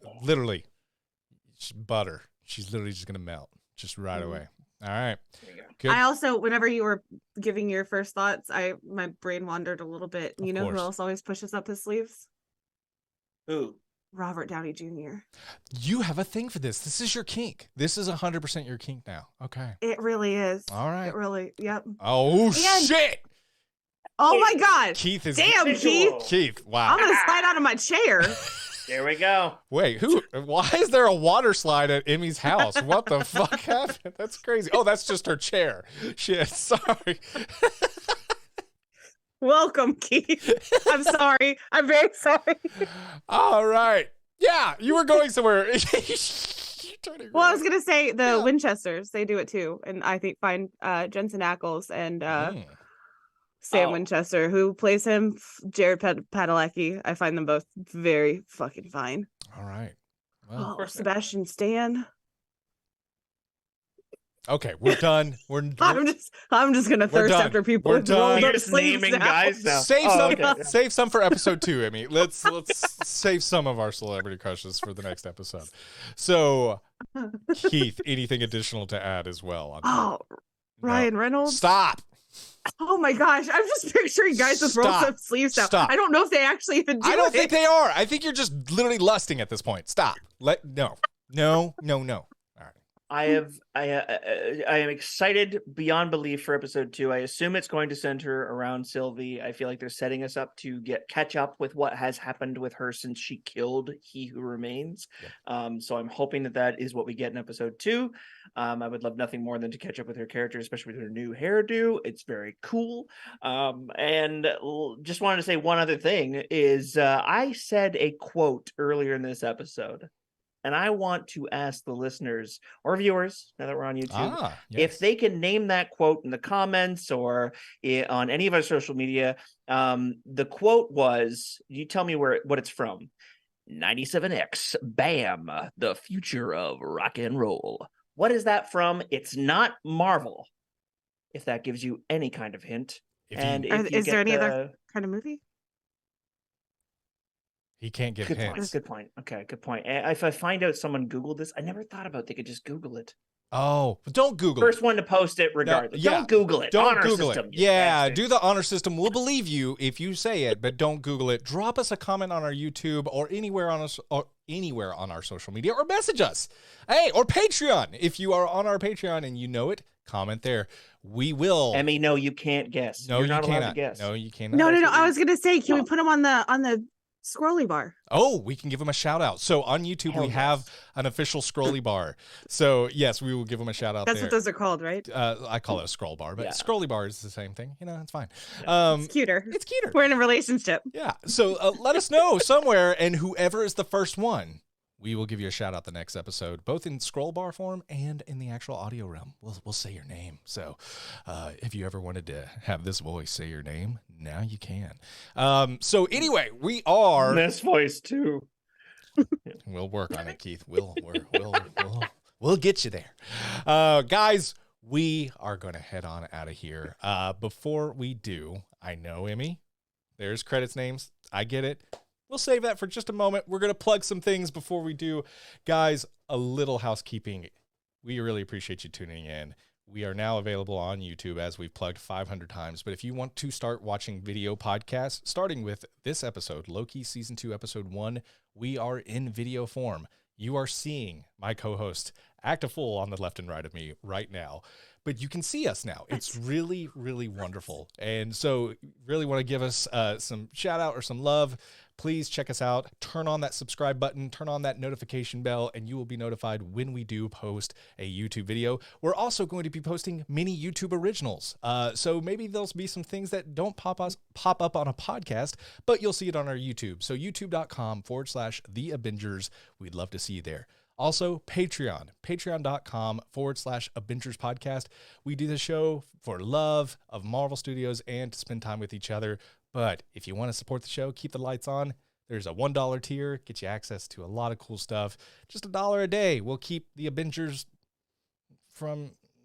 butter. She's literally just gonna melt just right away. All right. Good. I also, whenever you were giving your first thoughts, my brain wandered a little bit. You know who else always pushes up his sleeves? Who? Robert Downey Jr. You have a thing for this. This is your kink. This is 100% your kink now. Okay. It really is. All right. It really, yep. Oh, shit. Oh my God. Keith is Damn, visual. Keith. Wow. I'm gonna slide out of my chair. There we go. Wait, why is there a water slide at Emmy's house? What the fuck happened? That's crazy. Oh, that's just her chair. Shit, sorry. Welcome, Keith. I'm sorry. I'm very sorry. All right. Yeah, you were going somewhere. Well, I was gonna say the Winchesters, they do it too. And I think find Jensen Ackles and Sam Winchester, who plays him, Jared Padalecki. I find them both very fucking fine. All right. Well, Sebastian Stan. Okay, we're done. I'm just gonna thirst after people. We're done. You're just naming guys now. Save some for episode 2, Emmy. Let's save some of our celebrity crushes for the next episode. So, Keith, anything additional to add as well? Ryan Reynolds. Stop. Oh my gosh, I'm just picturing guys with rolled up sleeves now. Stop. I don't know if they actually even do it. I don't think they are. I think you're just literally lusting at this point. Stop. No. All right. I am excited beyond belief for episode 2. I assume it's going to center around Sylvie. I feel like they're setting us up to catch up with what has happened with her since she killed He Who Remains. Yep. So I'm hoping that is what we get in episode 2. I would love nothing more than to catch up with her character, especially with her new hairdo. It's very cool. And just wanted to say one other thing is I said a quote earlier in this episode. And I want to ask the listeners or viewers, now that we're on YouTube, if they can name that quote in the comments or on any of our social media. The quote was, you tell me what it's from. 97X, bam, the future of rock and roll. What is that from? It's not Marvel, if that gives you any kind of hint. Is there any other kind of movie? He can't give hints. Good point. Okay, good point. If I find out someone Googled this, I never thought about they could just Google it. Oh, don't Google First one to post it regardless. No, Don't Google it. Don't honor Google system, it. Yeah, do the honor system. We'll believe you if you say it, but don't Google it. Drop us a comment on our YouTube or anywhere on our social media, or message us. Hey, or Patreon. If you are on our Patreon and you know it, comment there. We will. Emmy, no, you can't guess. No, You're not you cannot. allowed to guess. No, you cannot. No. I was gonna say, can we put them on the scrolly bar? Oh, we can give them a shout out. So on YouTube, we have an official scrolly bar. So yes, we will give them a shout out. That's there. what those are called, right? I call it a scroll bar, but scrolly bar is the same thing. You know, it's fine. It's cuter. It's cuter. We're in a relationship. Yeah. So let us know somewhere, and whoever is the first one, we will give you a shout out the next episode, both in scroll bar form and in the actual audio realm. We'll say your name. So if you ever wanted to have this voice say your name, now you can. So anyway, we are this voice too. We'll work on it, Keith. We'll get you there. Guys, we are going to head on out of here. Before we do, I know, Emmy, there's credits names. I get it. We'll save that for just a moment. We're going to plug some things before we do. Guys, a little housekeeping. We really appreciate you tuning in. We are now available on YouTube, as we've plugged 500 times. But if you want to start watching video podcasts, starting with this episode, Loki Season 2, Episode 1, we are in video form. You are seeing my co-host act a fool on the left and right of me right now. But you can see us now. It's really, really wonderful. And so really want to give us some shout out or some love. Please check us out. Turn on that subscribe button. Turn on that notification bell, and you will be notified when we do post a YouTube video. We're also going to be posting mini YouTube originals. So maybe there'll be some things that don't pop up on a podcast, but you'll see it on our YouTube. So youtube.com/The Abingers. We'd love to see you there. Also, Patreon, patreon.com/Abingers podcast. We do the show for love of Marvel Studios and to spend time with each other. But if you want to support the show, keep the lights on. There's a $1 tier, get you access to a lot of cool stuff. Just $1 a day will keep the Abingers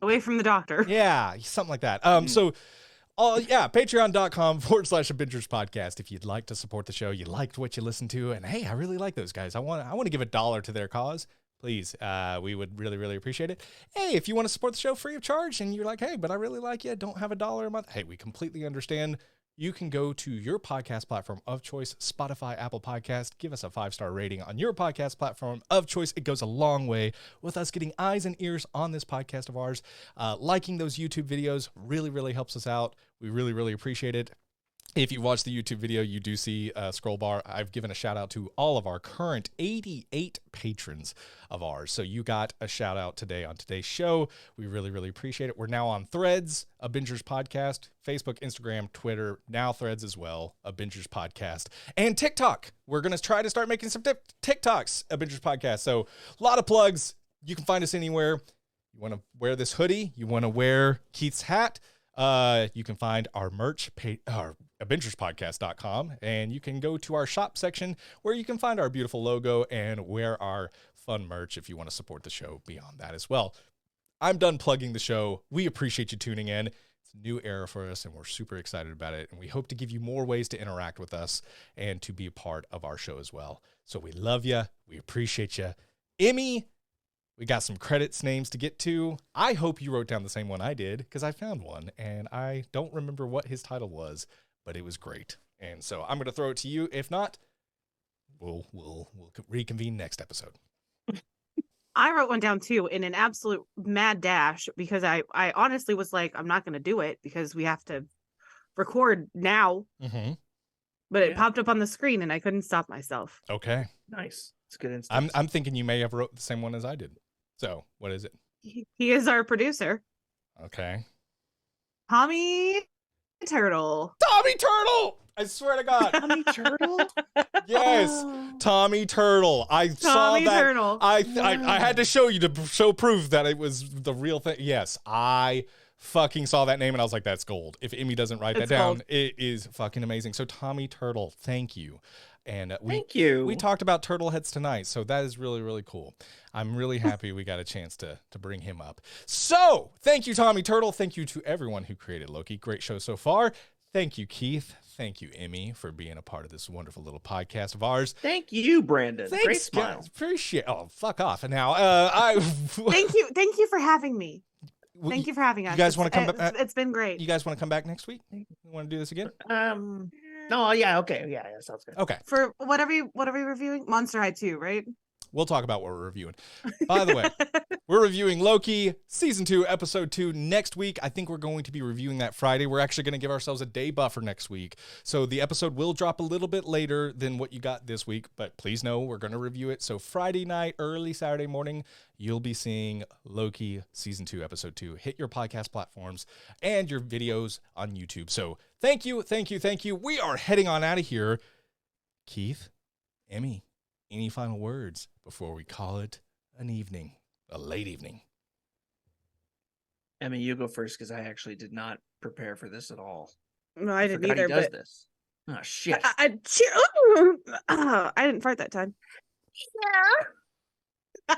away from the doctor. Yeah, something like that. Patreon.com/Abingers podcast. If you'd like to support the show, you liked what you listened to, and hey, I really like those guys. I want to give $1 to their cause. Please, we would really, really appreciate it. Hey, if you want to support the show free of charge and you're like, hey, but I really like you, don't have $1 a month. Hey, we completely understand. You can go to your podcast platform of choice, Spotify, Apple Podcast. Give us a 5-star rating on your podcast platform of choice. It goes a long way with us getting eyes and ears on this podcast of ours. Liking those YouTube videos really, really helps us out. We really, really appreciate it. If you watch the YouTube video, you do see a scroll bar. I've given a shout out to all of our current 88 patrons of ours. So you got a shout out today on today's show. We really, really appreciate it. We're now on Threads, Abingers Podcast, Facebook, Instagram, Twitter, now Threads as well, Abingers Podcast, and TikTok. We're going to try to start making some TikToks, Abingers Podcast. So a lot of plugs. You can find us anywhere. You want to wear this hoodie? You want to wear Keith's hat? You can find our merch, our Abengerspodcast.com, and you can go to our shop section where you can find our beautiful logo and wear our fun merch if you want to support the show beyond that as well. I'm done plugging the show. We appreciate you tuning in. It's a new era for us, and we're super excited about it, and we hope to give you more ways to interact with us and to be a part of our show as well. So we love you. We appreciate you. Emmy, we got some credits names to get to. I hope you wrote down the same one I did, because I found one, and I don't remember what his title was, but it was great. And so I'm going to throw it to you. If not, we'll reconvene next episode. I wrote one down too in an absolute mad dash because I honestly was like, I'm not going to do it because we have to record now. Mm-hmm. But it popped up on the screen and I couldn't stop myself. Okay. Nice. It's good instance. I'm thinking you may have wrote the same one as I did. So what is it? He is our producer. Okay. Tommy Turtle. Tommy Turtle! I swear to God. Tommy Turtle? Yes. Tommy Turtle. I saw that. Turtle. I had to show you to show proof that it was the real thing. Yes, I fucking saw that name and I was like, that's gold. If Emmy doesn't write that down, gold. It is fucking amazing. So Tommy Turtle, thank you. And thank you. We talked about turtle heads tonight, so that is really, really cool. I'm really happy we got a chance to bring him up. So thank you, Tommy Turtle. Thank you to everyone who created Loki. Great show so far. Thank you, Keith. Thank you, Emmy, for being a part of this wonderful little podcast of ours. Thank you, Brandon. Thanks, great smile. Guys. Appreciate. Oh, fuck off. And now, Thank you for having me. Thank you for having us. You guys want to come back? It's been great. You guys want to come back next week? You want to do this again? No, yeah, okay, yeah, sounds good. Okay. For what are we reviewing? Monster High 2, right? We'll talk about what we're reviewing. By the way, we're reviewing Loki Season 2, Episode 2 next week. I think we're going to be reviewing that Friday. We're actually going to give ourselves a day buffer next week. So the episode will drop a little bit later than what you got this week, but please know we're going to review it. So Friday night, early Saturday morning, you'll be seeing Loki Season 2, Episode 2. Hit your podcast platforms and your videos on YouTube. So thank you. We are heading on out of here. Keith, Emmy, any final words before we call it an evening, a late evening? Emmy, you go first because I actually did not prepare for this at all. No, I didn't either. He does this. Oh shit! I didn't fart that time. Yeah.